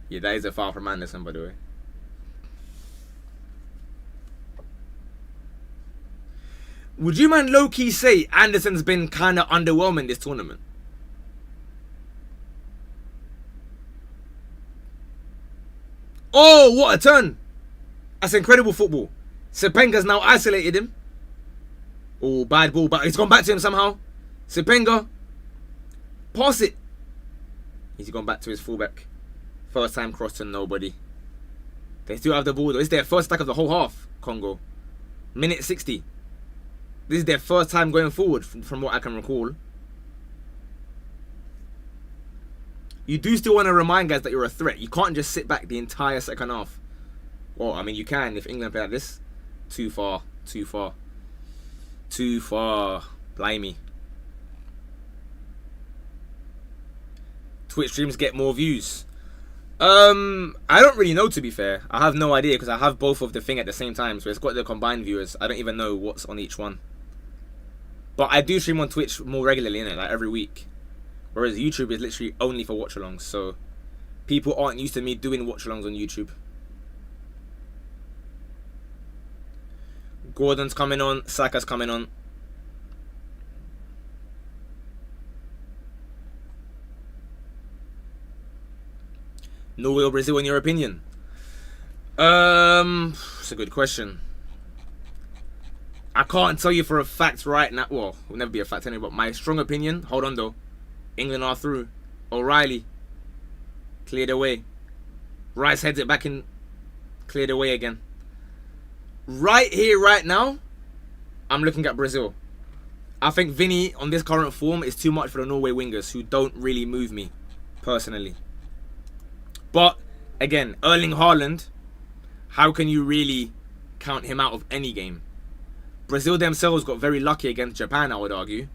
Yeah, that is a foul from Anderson, by the way. Would you mind low-key say Anderson's been kind of underwhelming this tournament? Oh, what a turn. That's incredible football. Sepenga's now isolated him. Oh, bad ball, but he's gone back to him somehow. Sepenga. Pass it. He's gone back to his fullback. First time cross to nobody. They still have the ball though. It's their first attack of the whole half, Congo. Minute 60. This is their first time going forward from what I can recall. You do still want to remind guys that you're a threat. You can't just sit back the entire second half. Well, I mean, you can if England play like this. Too far. Too far. Too far. Blimey. Twitch streams get more views. I don't really know, to be fair. I have no idea because I have both of the thing at the same time. So it's got the combined viewers. I don't even know what's on each one. But I do stream on Twitch more regularly, innit? Like every week. Whereas YouTube is literally only for watch-alongs. So people aren't used to me doing watch-alongs on YouTube. Gordon's coming on. Saka's coming on. Norway or Brazil in your opinion? It's a good question. I can't tell you for a fact right now. Well, it will never be a fact anyway, but my strong opinion, hold on though. England are through. O'Reilly cleared away. Rice heads it back in, cleared away again. Right here, right now, I'm looking at Brazil. I think Vinny on this current form is too much for the Norway wingers who don't really move me, personally. But, again, Erling Haaland, how can you really count him out of any game? Brazil themselves got very lucky against Japan, I would argue.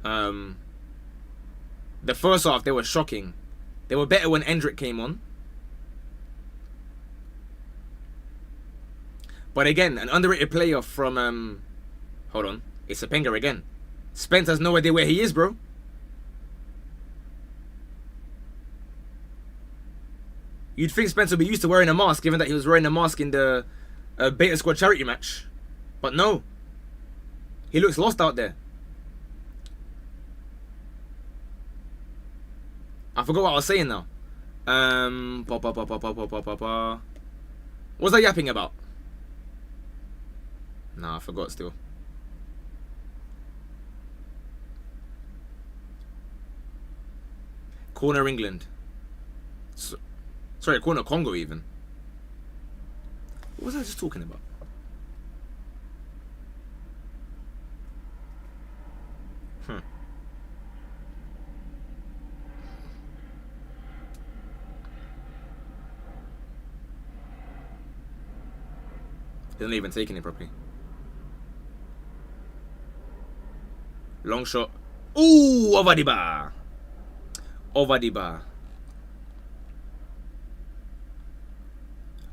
The first half, they were shocking. They were better when Endrick came on. But again, an underrated player from... hold on. It's Sapenga again. Spence has no idea where he is, bro. You'd think Spence would be used to wearing a mask, given that he was wearing a mask in the Beta Squad charity match. But no. He looks lost out there. I forgot what I was saying now. What was I yapping about? Nah, I forgot still. Corner England. Sorry, corner Congo even. What was I just talking about? They're not even taking it properly. Long shot. Ooh, over the bar. Over the bar.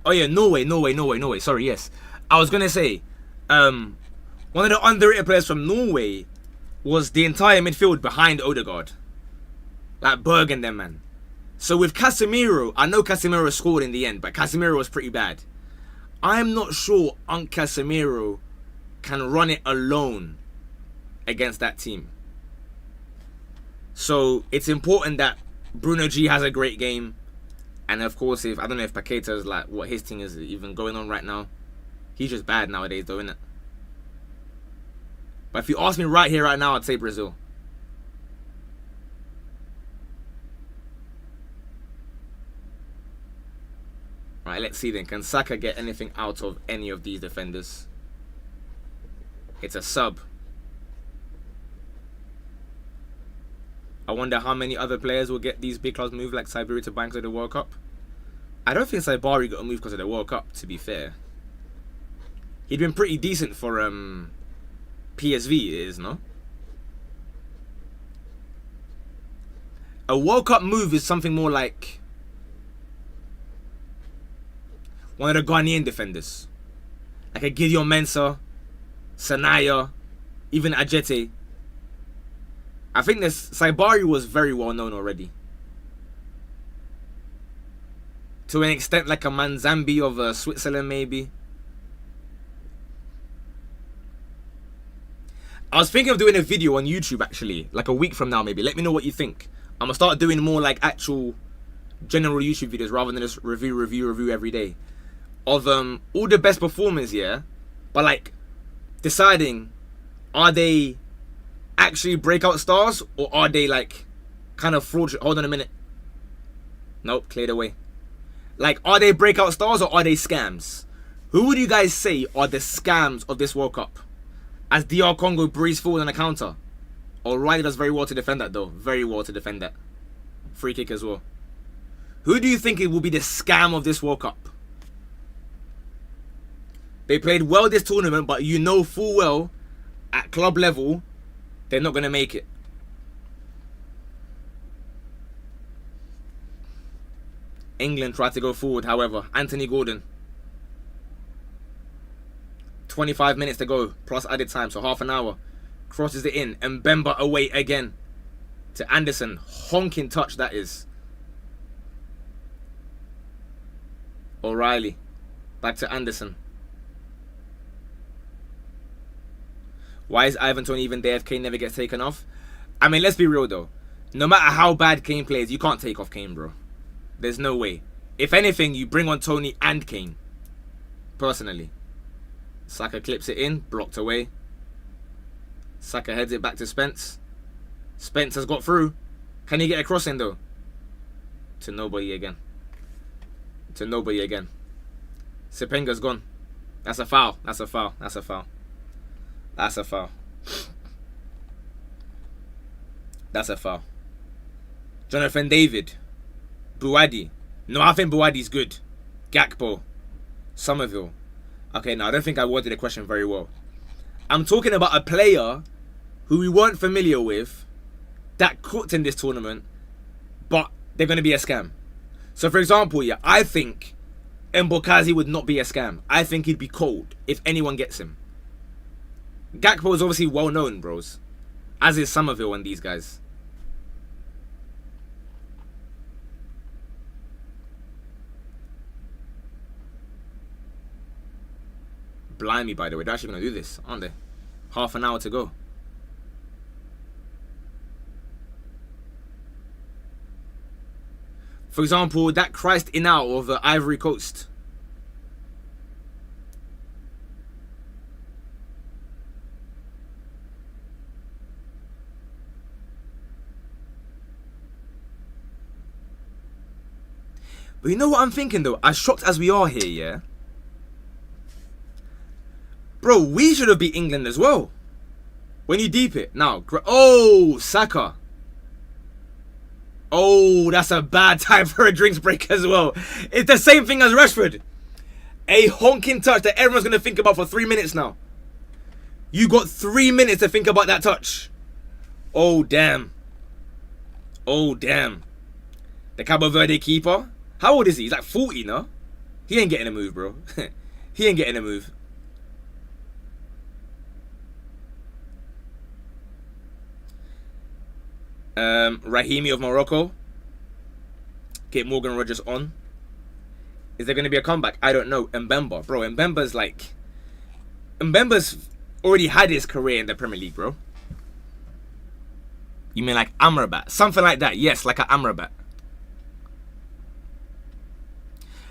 Oh yeah, Norway. Sorry, yes. I was gonna say, one of the underrated players from Norway was the entire midfield behind Odegaard. Like Berg and them, man. So with Casemiro, I know Casemiro scored in the end, but Casemiro was pretty bad. I'm not sure Casemiro can run it alone against that team. So it's important that Bruno G has a great game. And of course, I don't know if Paqueta's like what his thing is even going on right now. He's just bad nowadays though, isn't it? But if you ask me right here, right now, I'd say Brazil. Right, let's see then. Can Saka get anything out of any of these defenders? It's a sub. I wonder how many other players will get these big clubs move like Siberia to banks of the World Cup. I don't think Saibari got a move because of the World Cup, to be fair. He'd been pretty decent for PSV, it is, no? A World Cup move is something more like one of the Ghanaian defenders. Like a Gideon Mensah, Sanaya, even Ajete. I think this Saibari was very well known already. To an extent like a Manzambi of Switzerland maybe. I was thinking of doing a video on YouTube actually, like a week from now maybe. Let me know what you think. I'm gonna start doing more like actual general YouTube videos rather than just review every day. Of all the best performers, yeah? But like deciding, are they actually breakout stars or are they like kind of fraudulent? Hold on a minute. Nope, cleared away. Like, are they breakout stars or are they scams? Who would you guys say are the scams of this World Cup? As DR Congo breezed forward on a counter. O'Reilly does very well to defend that though. Very well to defend that. Free kick as well. Who do you think it will be the scam of this World Cup? They played well this tournament, but you know full well, at club level, they're not going to make it. England tried to go forward, however. Anthony Gordon. 25 minutes to go, plus added time, so half an hour. Crosses it in, and Mbemba away again. To Anderson. Honking touch, that is. O'Reilly. Back to Anderson. Why is Ivan Toney even there if Kane never gets taken off? I mean, let's be real though. No matter how bad Kane plays, you can't take off Kane, bro. There's no way. If anything, you bring on Toney and Kane. Personally. Saka clips it in, blocked away. Saka heads it back to Spence. Spence has got through. Can he get a cross in though? To nobody again. To nobody again. Sepenga's gone. That's a foul. That's a foul. That's a foul. That's a foul. That's a foul. Jonathan David. Buwadi. No, I think Buwadi's good. Gakpo. Somerville. Okay, now I don't think I worded the question very well. I'm talking about a player who we weren't familiar with that cooked in this tournament, but they're going to be a scam. So, for example, yeah, I think Mbokazi would not be a scam. I think he'd be cold if anyone gets him. Gakpo is obviously well known, bros. As is Somerville and these guys. Blimey, by the way, they're actually going to do this, aren't they? Half an hour to go. For example, that Christ in out of the Ivory Coast. But you know what I'm thinking though? As shocked as we are here, yeah? Bro, we should have beat England as well. When you deep it. Now, oh, Saka. Oh, that's a bad time for a drinks break as well. It's the same thing as Rashford. A honking touch that everyone's going to think about for 3 minutes now. You got 3 minutes to think about that touch. Oh, damn. Oh, damn. The Cabo Verde keeper. How old is he? He's like 40, no? He ain't getting a move, bro. He ain't getting a move. Rahimi of Morocco. Get Morgan Rogers on. Is there going to be a comeback? I don't know. Mbemba. Bro, Mbemba's already had his career in the Premier League, bro. You mean like Amrabat? Something like that. Yes, like an Amrabat.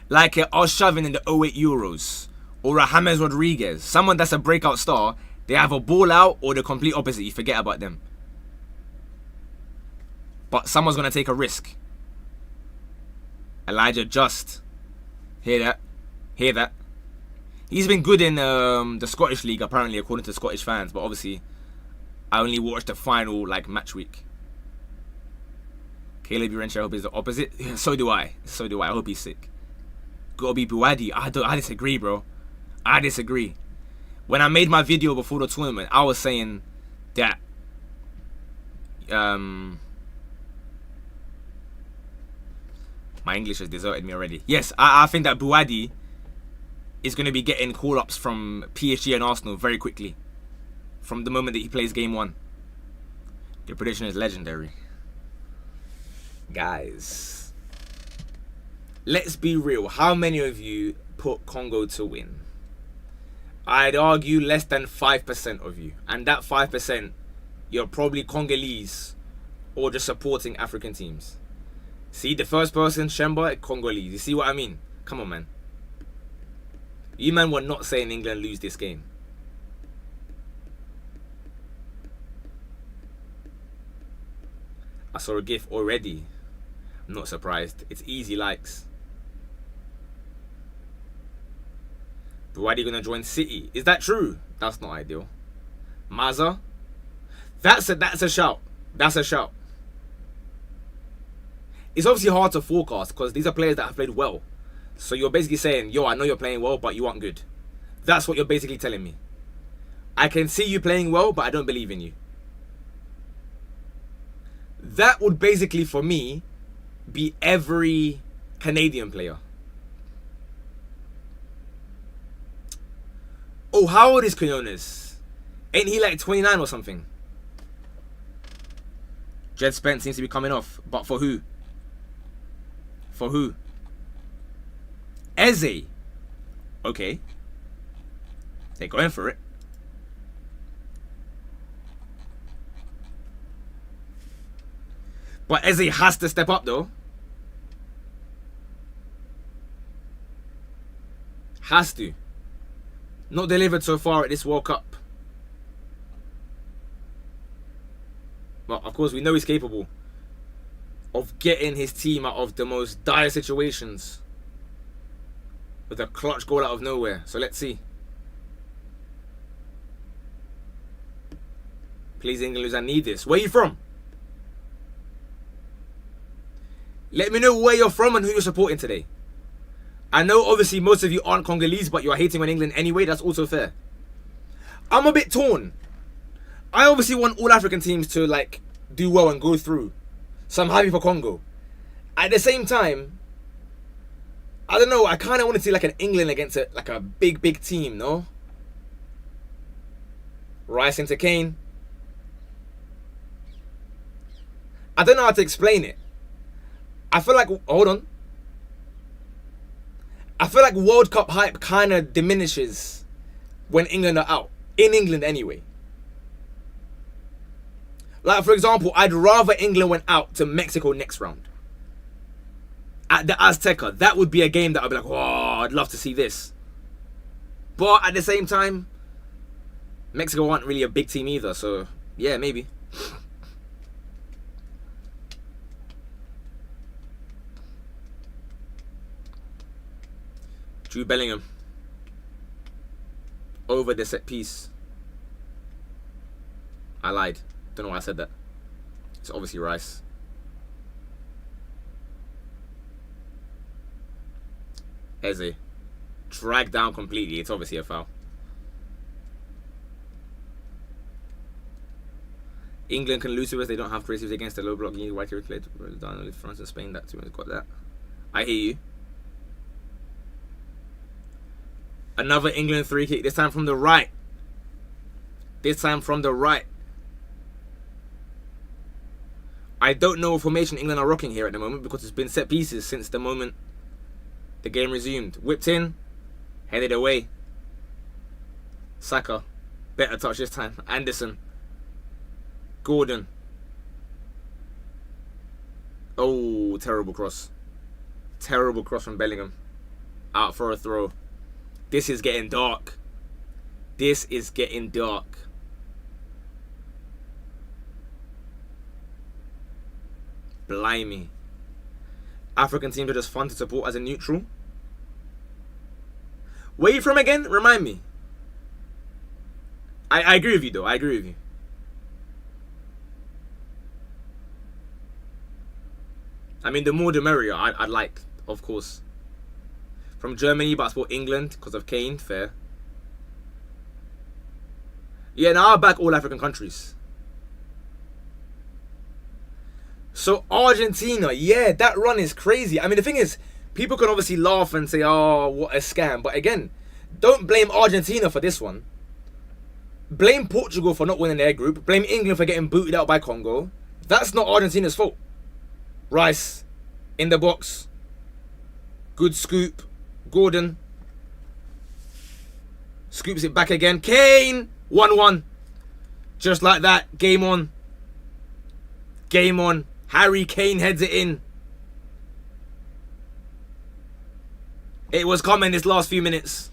Like Arshavin in the 08 Euros. Or a James Rodriguez. Someone that's a breakout star. They have a ball out or the complete opposite. You forget about them. But someone's going to take a risk. Elijah Just. Hear that? Hear that? He's been good in the Scottish League, apparently, according to Scottish fans. But obviously, I only watched the final, match week. Caleb Urenchi, I hope he's the opposite. So do I. So do I. I hope he's sick. Gotta be Buwadi. I disagree, bro. I disagree. When I made my video before the tournament, I was saying that... My English has deserted me already. Yes, I think that Buwadi is going to be getting call-ups from PSG and Arsenal very quickly. From the moment that he plays game 1. The prediction is legendary. Guys, let's be real. How many of you put Congo to win? I'd argue less than 5% of you. And that 5%, you're probably Congolese or just supporting African teams. See, the first person, Shemba, Congolese. You see what I mean? Come on, man. You man were not saying England lose this game. I saw a GIF already. I'm not surprised. It's easy likes. But why are you going to join City? Is that true? That's not ideal. Maza? That's a shout. That's a shout. It's obviously hard to forecast because these are players that have played well. So you're basically saying, yo, I know you're playing well, but you aren't good. That's what you're basically telling me. I can see you playing well, but I don't believe in you. That would basically, for me, be every Canadian player. Oh, how old is Quinones? Ain't he like 29 or something? Jed Spence seems to be coming off. But for who? For who? Eze. Okay. They're going for it. But Eze has to step up though. Has to. Not delivered so far at this World Cup. Well, of course, we know he's capable of getting his team out of the most dire situations with a clutch goal out of nowhere. So let's see. Please, England, I need this. Where are you from? Let me know where you're from and who you're supporting today. I know obviously most of you aren't Congolese, but you are hating on England anyway. That's also fair. I'm a bit torn. I obviously want all African teams to like do well and go through. So I'm happy for Congo. At the same time, I don't know, I kind of want to see like an England against a big team, no? Rice into Kane. I don't know how to explain it. I feel like, hold on. I feel like World Cup hype kind of diminishes when England are out. In England anyway. Like, for example, I'd rather England went out to Mexico next round. At the Azteca, that would be a game that I'd be like, oh, I'd love to see this. But at the same time, Mexico aren't really a big team either, so yeah, maybe. Jude Bellingham. Over the set piece. I lied. Don't know why I said that. It's obviously Rice. Eze. Dragged down completely. It's obviously a foul. England can lose to us. They don't have creatives against the low block. You need white played down with France and Spain. That too. Got that. I hear you. Another England free kick. This time from the right. This time from the right. I don't know what formation England are rocking here at the moment because it's been set pieces since the moment the game resumed. Whipped in. Headed away. Saka. Better touch this time. Anderson. Gordon. Oh, terrible cross. Terrible cross from Bellingham. Out for a throw. This is getting dark. This is getting dark. Blimey. African teams are just fun to support as a neutral. Where are you from again? Remind me. I agree with you though. I agree with you. I mean, the more the merrier. I'd like, of course. From Germany, but I support England because of Kane. Fair. Yeah, now I back all African countries. So Argentina, yeah, that run is crazy. I mean, the thing is, people can obviously laugh and say, oh, what a scam. But again, don't blame Argentina for this one. Blame Portugal for not winning their group. Blame England for getting booted out by Congo. That's not Argentina's fault. Rice in the box. Good scoop. Gordon. Scoops it back again. Kane! 1-1. Just like that. Game on. Game on. Harry Kane heads it in. It was coming this last few minutes.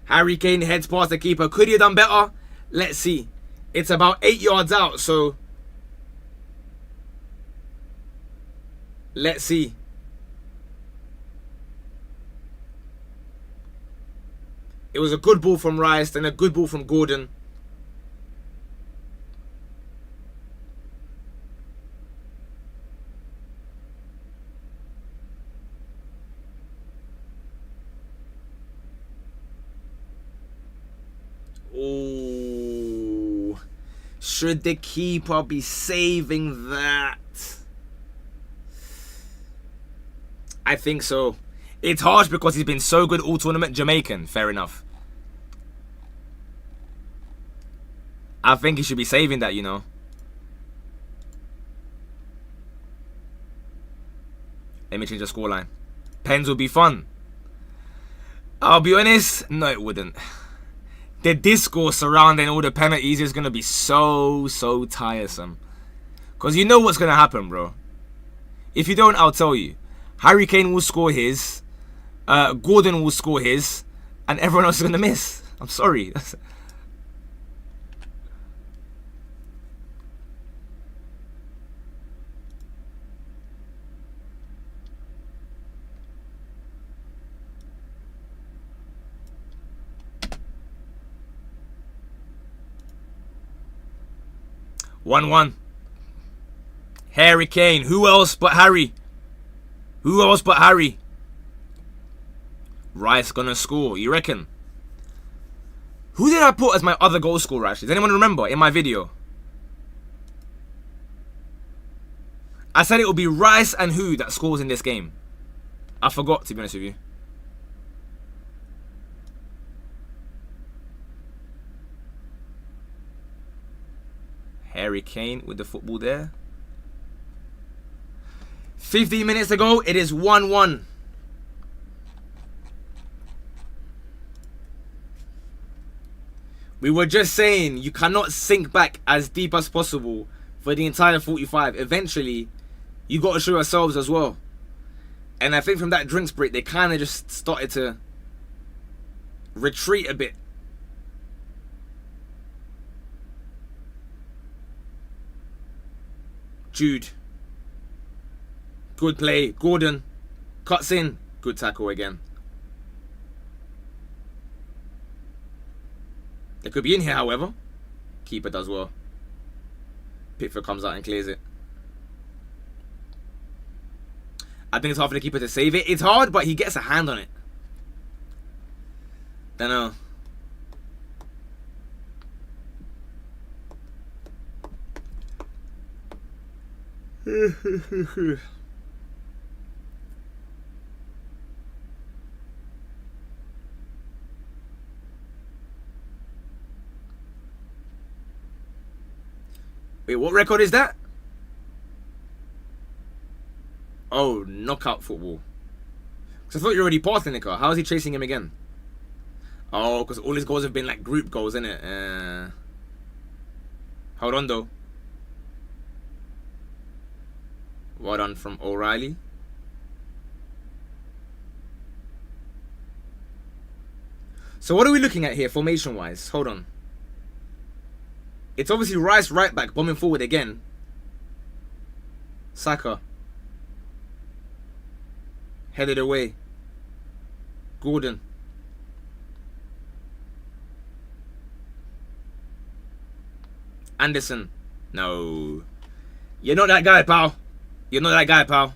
Harry Kane heads past the keeper. Could he have done better? Let's see. It's about 8 yards out, so let's see. It was a good ball from Rice, then a good ball from Gordon. Oh, should the keeper be saving that? I think so. It's harsh because he's been so good all tournament. Jamaican, fair enough. I think he should be saving that, you know. Let me change the scoreline. Pens would be fun. I'll be honest, no it wouldn't. The discourse surrounding all the penalties is going to be so tiresome. Because you know what's going to happen, bro. If you don't, I'll tell you. Harry Kane will score his. Gordon will score his. And everyone else is going to miss. I'm sorry. 1-1. Harry Kane. Who else but Harry? Who else but Harry? Rice gonna score, you reckon? Who did I put as my other goal scorer actually? Does anyone remember in my video? I said it would be Rice and who that scores in this game. I forgot, to be honest with you. Harry Kane with the football there. 15 minutes ago, it is 1-1. We were just saying you cannot sink back as deep as possible for the entire 45. Eventually, you got to show yourselves as well. And I think from that drinks break, they kind of just started to retreat a bit. Jude. Good play. Gordon. Cuts in. Good tackle again. They could be in here, however. Keeper does well. Pickford comes out and clears it. I think it's hard for the keeper to save it. It's hard, but he gets a hand on it. Don't know. Wait, what record is that? Oh, knockout football. Because I thought you already passed Lineker. How is he chasing him again? Oh, because all his goals have been like group goals, innit? Hold on, though. Well done from O'Reilly. So what are we looking at here, formation-wise? Hold on. It's obviously Rice right back, bombing forward again. Saka. Headed away. Gordon. Anderson. No. You're not that guy, pal. You're not that guy, pal.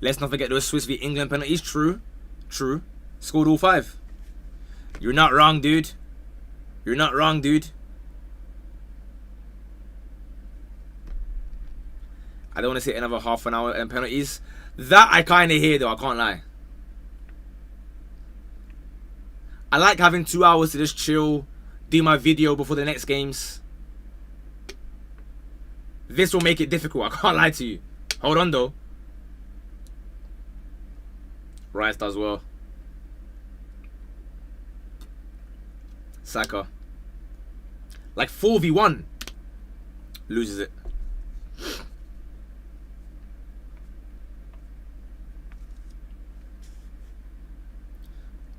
Let's not forget those Swiss v England penalties. True. True. Scored all 5. You're not wrong, dude. You're not wrong, dude. I don't want to say another half an hour and penalties. That I kind of hear, though. I can't lie. I like having 2 hours to just chill, do my video before the next games. This will make it difficult. I can't lie to you. Hold on, though. Rice does well. Saka. Like 4v1. Loses it.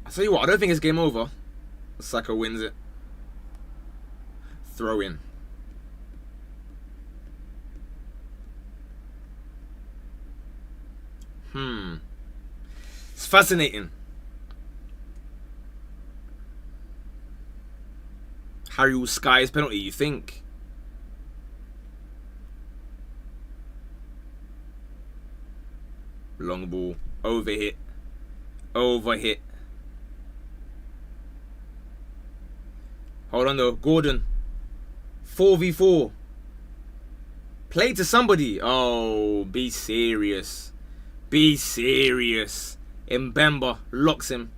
I'll tell you what, I don't think it's game over. Saka wins it. Throw in. It's fascinating. Harry will sky his penalty, you think? Long ball. Overhit. Overhit. Hold on though. Gordon. 4v4. Play to somebody. Oh, be serious. Be serious. Mbemba locks him.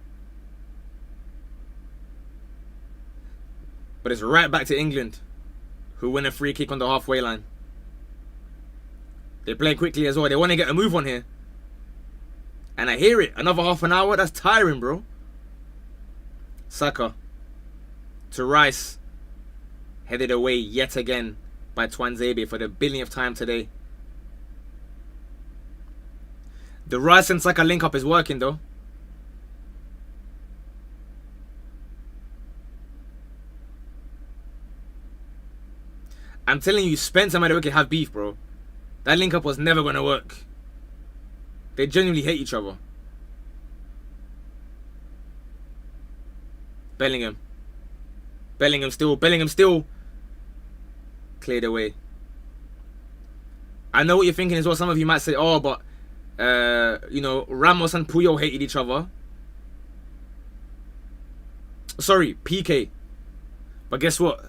But it's right back to England, who win a free kick on the halfway line. They play quickly as well. They want to get a move on here. And I hear it. Another half an hour. That's tiring, bro. Saka. To Rice. Headed away yet again by Twanzebe for the billionth time today. The Rice and Saka link up is working though. I'm telling you, Spence and Madueke have beef, bro. That link up was never going to work. They genuinely hate each other. Bellingham. Bellingham still. Bellingham still. Cleared away. I know what you're thinking as well. Some of you might say, oh, but, you know, Ramos and Puyol hated each other. Sorry, PK. But guess what?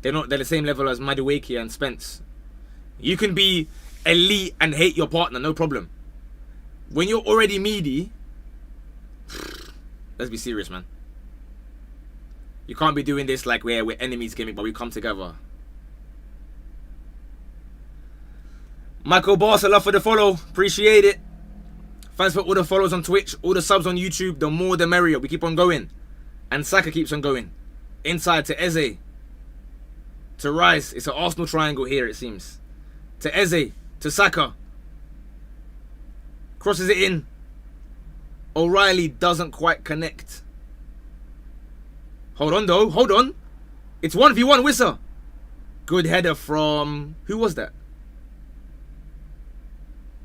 They're the same level as Madueke and Spence. You can be elite and hate your partner, no problem. When you're already meaty, let's be serious, man. You can't be doing this like we're enemies gimmick, but we come together. Michael Boss, I love for the follow. Appreciate it. Thanks for all the follows on Twitch, all the subs on YouTube. The more the merrier. We keep on going. And Saka keeps on going. Inside to Eze. To Rice. It's an Arsenal triangle here, it seems. To Eze. To Saka. Crosses it in. O'Reilly doesn't quite connect. Hold on, though. Hold on. It's 1v1, Wissa. Good header from... Who was that?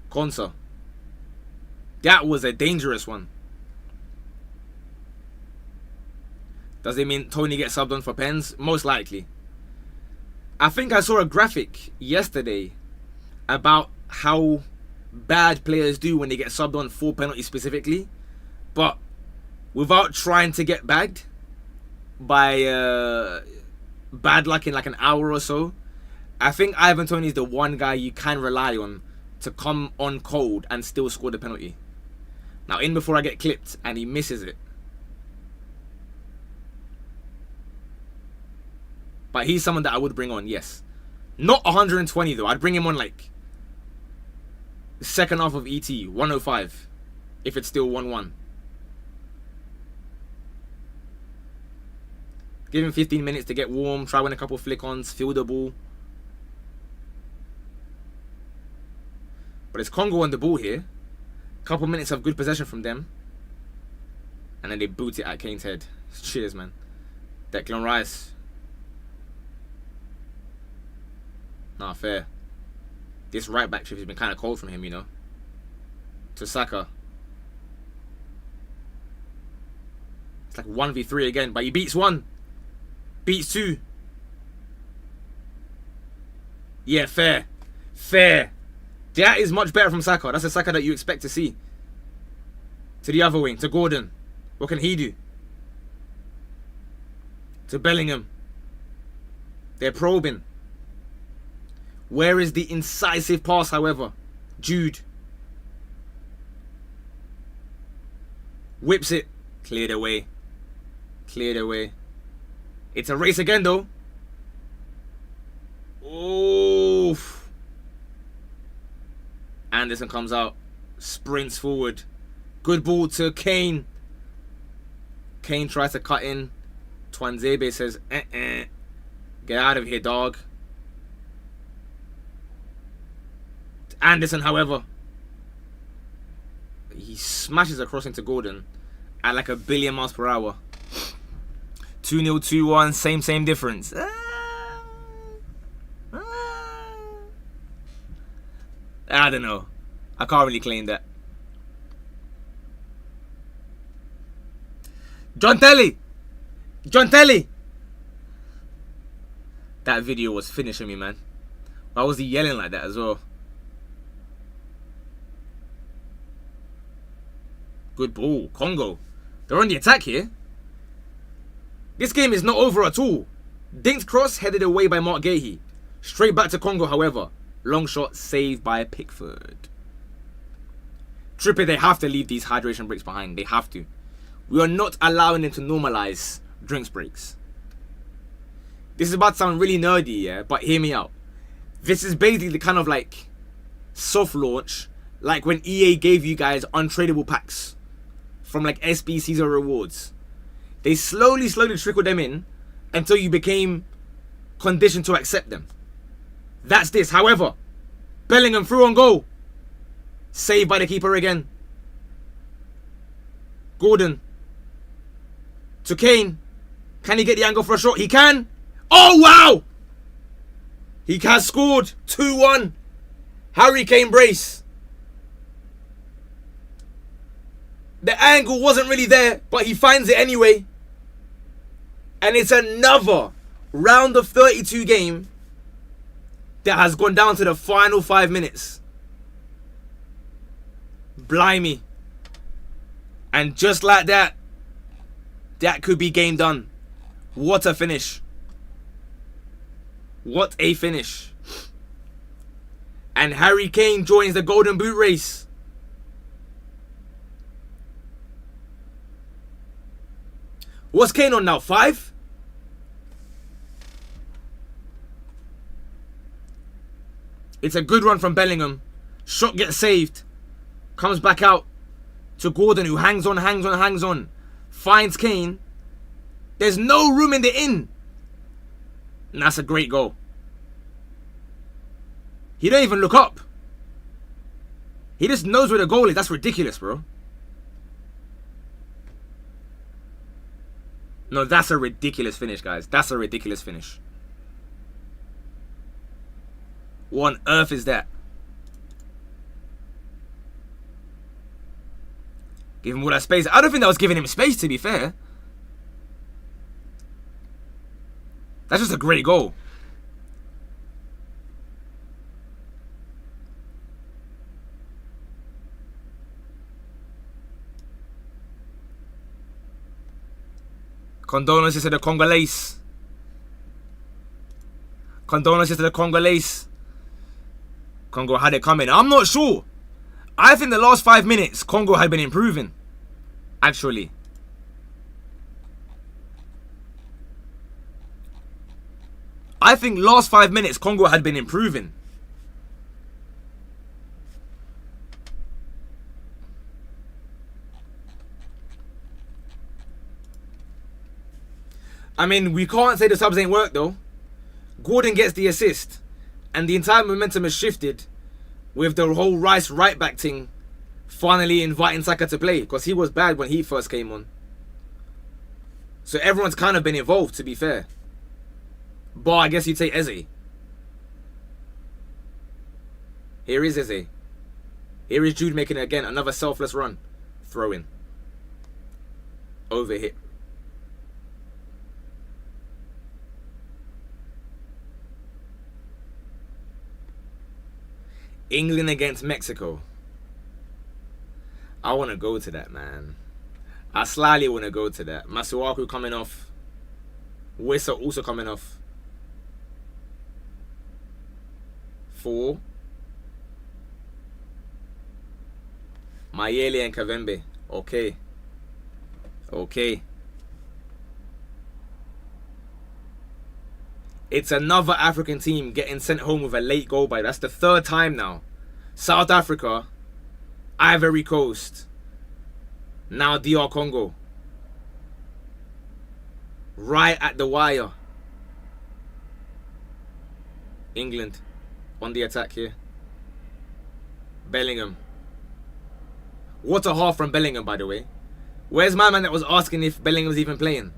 Konsa. That was a dangerous one. Does it mean Tony gets subbed on for pens? Most likely. I think I saw a graphic yesterday about how bad players do when they get subbed on for penalties specifically, but without trying to get bagged by bad luck in like an hour or so. I think Ivan Toney is the one guy you can rely on to come on cold and still score the penalty. Now in before I get clipped and he misses it. But he's someone that I would bring on, yes. Not 120 though. I'd bring him on like second half of ET, 105. If it's still 1-1. Give him 15 minutes to get warm, try win a couple flick-ons, feel the ball. But it's Congo on the ball here. Couple minutes of good possession from them. And then they boot it at Kane's head. Cheers, man. Declan Rice. Nah, fair. This right back trip has been kind of cold from him, you know. To Saka. It's like 1v3 again, but he beats one. Beats two. Yeah, fair. Fair. That is much better from Saka. That's a Saka that you expect to see. To the other wing, to Gordon. What can he do? To Bellingham. They're probing. Where is the incisive pass, however? Jude. Whips it. Cleared away. Cleared away. It's a race again, though. Oof. Anderson comes out. Sprints forward. Good ball to Kane. Kane tries to cut in. Twanzebe says, Get out of here, dog. Anderson, however, he smashes across into Gordon at like 1 billion miles per hour. 2-0, 2-1, same difference. I don't know. I can't really claim that. John Telly! John Telly! That video was finishing me, man. Why was he yelling like that as well? Good ball. Congo. They're on the attack here. This game is not over at all. Dink's cross headed away by Mark Gahey. Straight back to Congo, however. Long shot saved by Pickford. Trippier, they have to leave these hydration breaks behind. They have to. We are not allowing them to normalise drinks breaks. This is about to sound really nerdy, yeah? But hear me out. This is basically the kind of like soft launch, like when EA gave you guys untradeable packs from like SBCs or rewards. They slowly trickled them in until you became conditioned to accept them. That's this. However, Bellingham through on goal. Saved by the keeper again. Gordon. To Kane. Can he get the angle for a shot? He can. Oh, wow. He has scored. 2-1. Harry Kane brace. The angle wasn't really there, but he finds it anyway. And it's another round of 32 game that has gone down to the final 5 minutes. Blimey. And just like that, that could be game done. What a finish. What a finish. And Harry Kane joins the Golden Boot race. What's Kane on now? 5? It's a good run from Bellingham. Shot gets saved. Comes back out to Gordon, who hangs on. Finds Kane. There's no room in the inn. And that's a great goal. He don't even look up. He just knows where the goal is. That's ridiculous, bro. No, that's a ridiculous finish, guys. That's a ridiculous finish. What on earth is that? Give him all that space. I don't think that was giving him space, to be fair. That's just a great goal. Condolences to the Congolese. Condolences to the Congolese. Congo had it coming. I'm not sure. I think the last 5 minutes, Congo had been improving. Actually. I think last 5 minutes, Congo had been improving. I mean, we can't say the subs ain't worked though. Gordon gets the assist. And the entire momentum has shifted with the whole Rice right back thing finally inviting Saka to play. Because he was bad when he first came on. So everyone's kind of been involved, to be fair. But I guess you'd say Eze. Here is Eze. Here is Jude making again another selfless run. Throw in. Over hit. England against Mexico. I want to go to that, man. I slightly want to go to that. Masuaku coming off. Wissa also coming off. 4. Mayele and Kavembe. Okay. Okay. It's another African team getting sent home with a late goal by. That's the 3rd time now. South Africa, Ivory Coast, now DR Congo. Right at the wire. England on the attack here. Bellingham. What a half from Bellingham, by the way. Where's my man that was asking if Bellingham's even playing?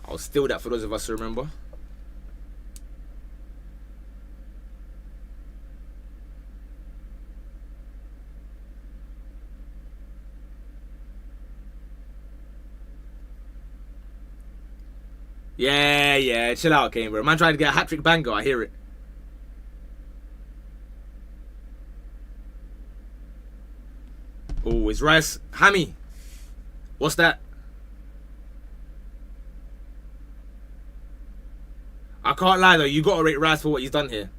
I'll steal that for those of us who remember. Yeah, chill out, Kane, bro. Man trying to get a hat-trick banger, I hear it. Oh, it's Rice. Hammy. What's that? I can't lie, though. You got to rate Rice for what he's done here.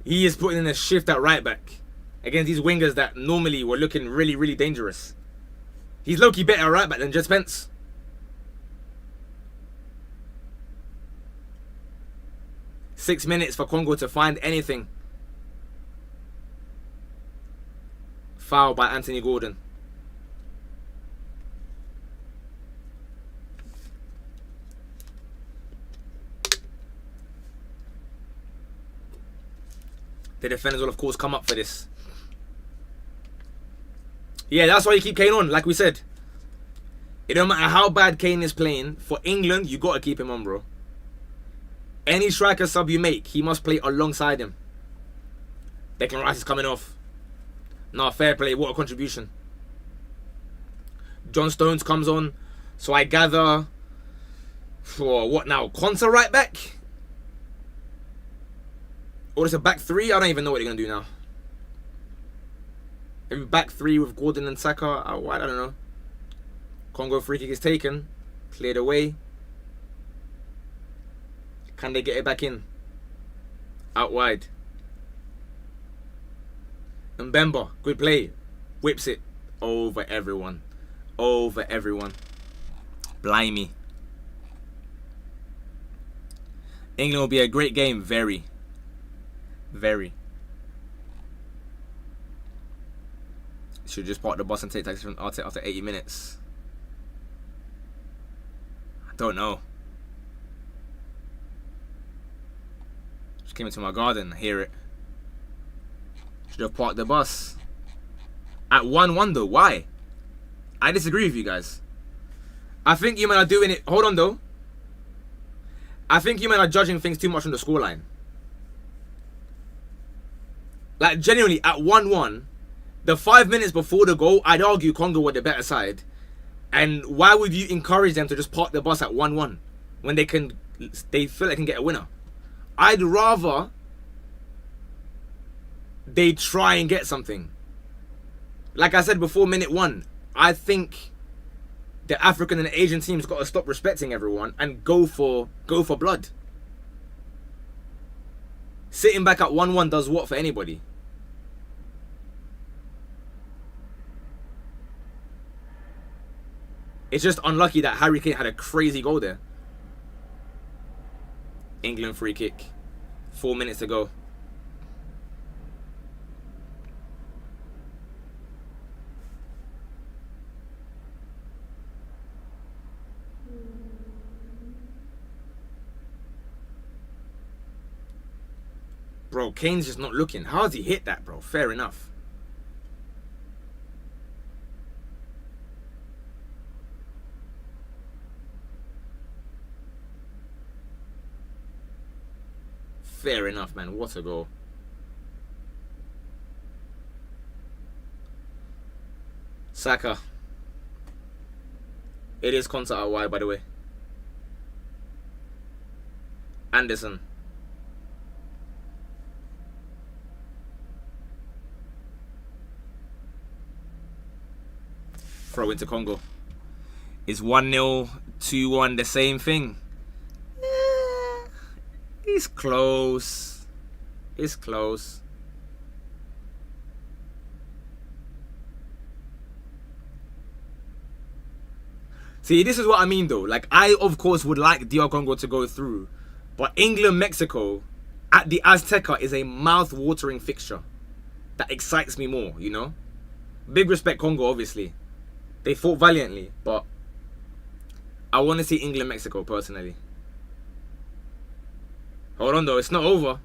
He is putting in a shift at right back against these wingers that normally were looking really, really dangerous. He's low-key better at right back than Jed Spence. Six minutes for Congo to find anything. Foul by Anthony Gordon. The defenders will, of course, come up for this. Yeah, that's why you keep Kane on, like we said. It don't matter how bad Kane is playing. For England, you got to keep him on, bro. Any striker sub you make, he must play alongside him. Declan Rice is coming off. Nah, fair play. What a contribution. John Stones comes on. So I gather... For what now? Konsa right back? Or it's a back three? I don't even know what they're going to do now. Maybe back three with Gordon and Saka. I don't know. Congo free kick is taken. Cleared away. Can they get it back in? Out wide. Mbemba, good play. Whips it over everyone. Over everyone. Blimey. England will be a great game. Very. Very. Should just park the bus and take taxi from Arteta after 80 minutes. I don't know. Just came into my garden. I hear it. Should have parked the bus. At 1-1 though. Why? I disagree with you guys. I think you men are doing it. Hold on though. I think you men are judging things too much on the scoreline. Like, genuinely, at 1-1, the 5 minutes before the goal, I'd argue Congo were the better side. And why would you encourage them to just park the bus at 1-1 when they feel they can get a winner? I'd rather they try and get something. Like I said before minute 1, I think the African and Asian teams got to stop respecting everyone and go for blood. Sitting back at 1-1 does what for anybody? It's just unlucky that Harry Kane had a crazy goal there. England free kick. 4 minutes to go. Bro, Kane's just not looking. How has he hit that, bro? Fair enough. Fair enough, man. What a goal. Saka. It is Konsa out wide, by the way. Anderson. Throw into Congo. Is 1-0, 2-1 the same thing? It's close. It's close. See, this is what I mean though. Like, I of course would like DR Congo to go through, but England-Mexico at the Azteca is a mouth-watering fixture that excites me more, you know? Big respect Congo, obviously. They fought valiantly, but I want to see England-Mexico personally. Hold on though, it's not over.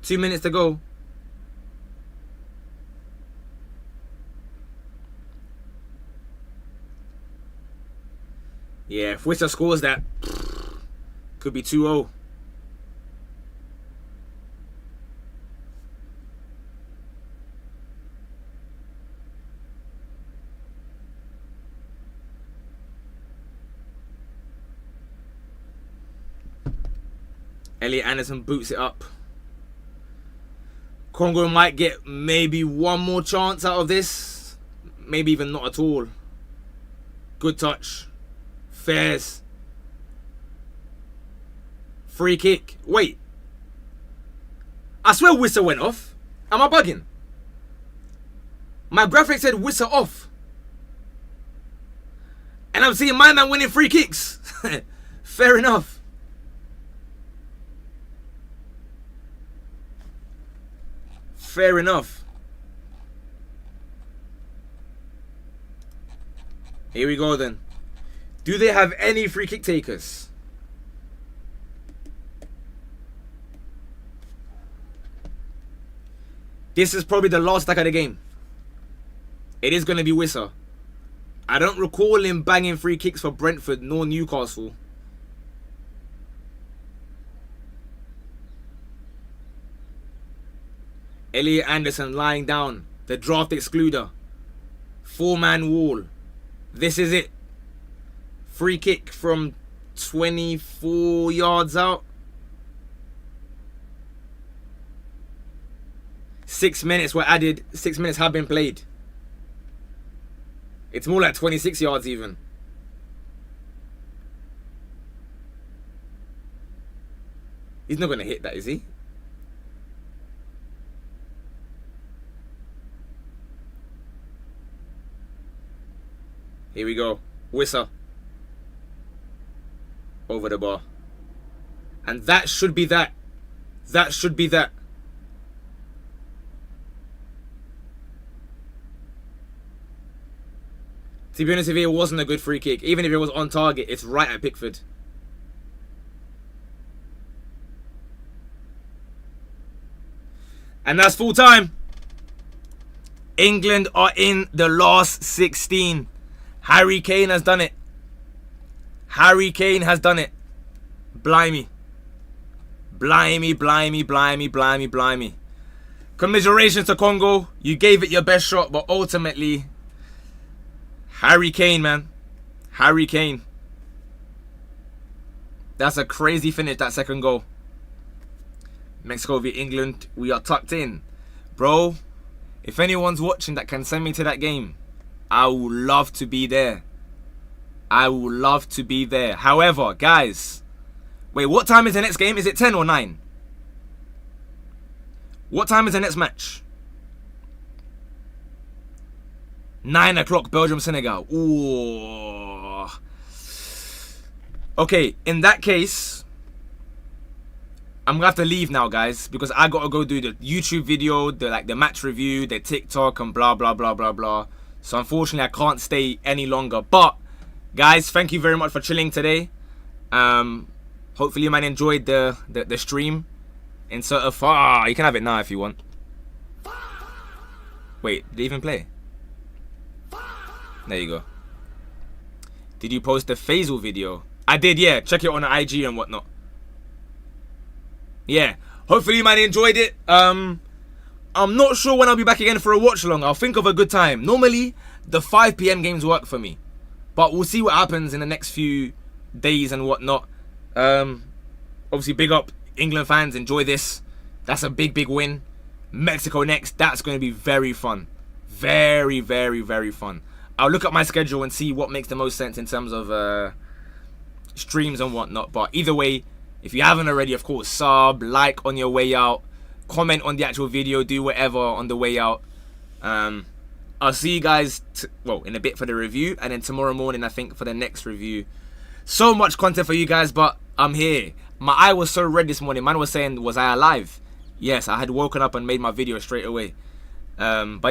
2 minutes to go. Yeah, if Whistler scores that, could be 2-0. Elliot Anderson boots it up. Congo might get maybe one more chance out of this. Maybe even not at all. Good touch. Fairs. Free kick. Wait. I swear whistle went off. Am I bugging? My graphic said whistle off. And I'm seeing my man winning free kicks. Fair enough. Fair enough. Here we go then. Do they have any free kick takers? This is probably the last attack of the game. It is going to be Wissa. I don't recall him banging free kicks for Brentford nor Newcastle. Elliot Anderson lying down. The draft excluder. 4-man wall. This is it. Free kick from 24 yards out. 6 minutes were added. 6 minutes have been played. It's more like 26 yards even. He's not going to hit that, is he? Here we go. Wissa. Over the bar. And that should be that. That should be that. To be honest, if it wasn't a good free kick, even if it was on target, it's right at Pickford. And that's full time. England are in the last 16. Harry Kane has done it. Harry Kane has done it. Blimey. Blimey, blimey, blimey, blimey, blimey. Commiserations to Congo. You gave it your best shot, but ultimately, Harry Kane, man. Harry Kane. That's a crazy finish, that second goal. Mexico v England. We are tucked in. Bro, if anyone's watching that can send me to that game, I would love to be there. I would love to be there. However, guys, wait, what time is the next game? Is it 10 or 9? What time is the next match? 9 o'clock, Belgium, Senegal. Ooh. Okay, in that case, I'm gonna have to leave now, guys, because I gotta go do the YouTube video, the match review, the TikTok, and blah blah blah blah blah. So unfortunately, I can't stay any longer. But guys, thank you very much for chilling today. Hopefully, you man enjoyed the stream. Insert a you can have it now if you want. Wait, did they even play? There you go. Did you post the Faisal video? I did, yeah. Check it on the IG and whatnot. Yeah. Hopefully you man enjoyed it. I'm not sure when I'll be back again for a watch along. I'll think of a good time. Normally, the 5 PM games work for me. But we'll see what happens in the next few days and whatnot. Obviously, big up England fans. Enjoy this. That's a big, big win. Mexico next. That's going to be very fun. Very, very, very fun. I'll look at my schedule and see what makes the most sense in terms of streams and whatnot. But either way, if you haven't already, of course, sub, like on your way out, comment on the actual video, do whatever on the way out. I'll see you guys, in a bit for the review, and then tomorrow morning, I think, for the next review. So much content for you guys, but I'm here. My eye was so red this morning. Man was saying, was I alive? Yes, I had woken up and made my video straight away. But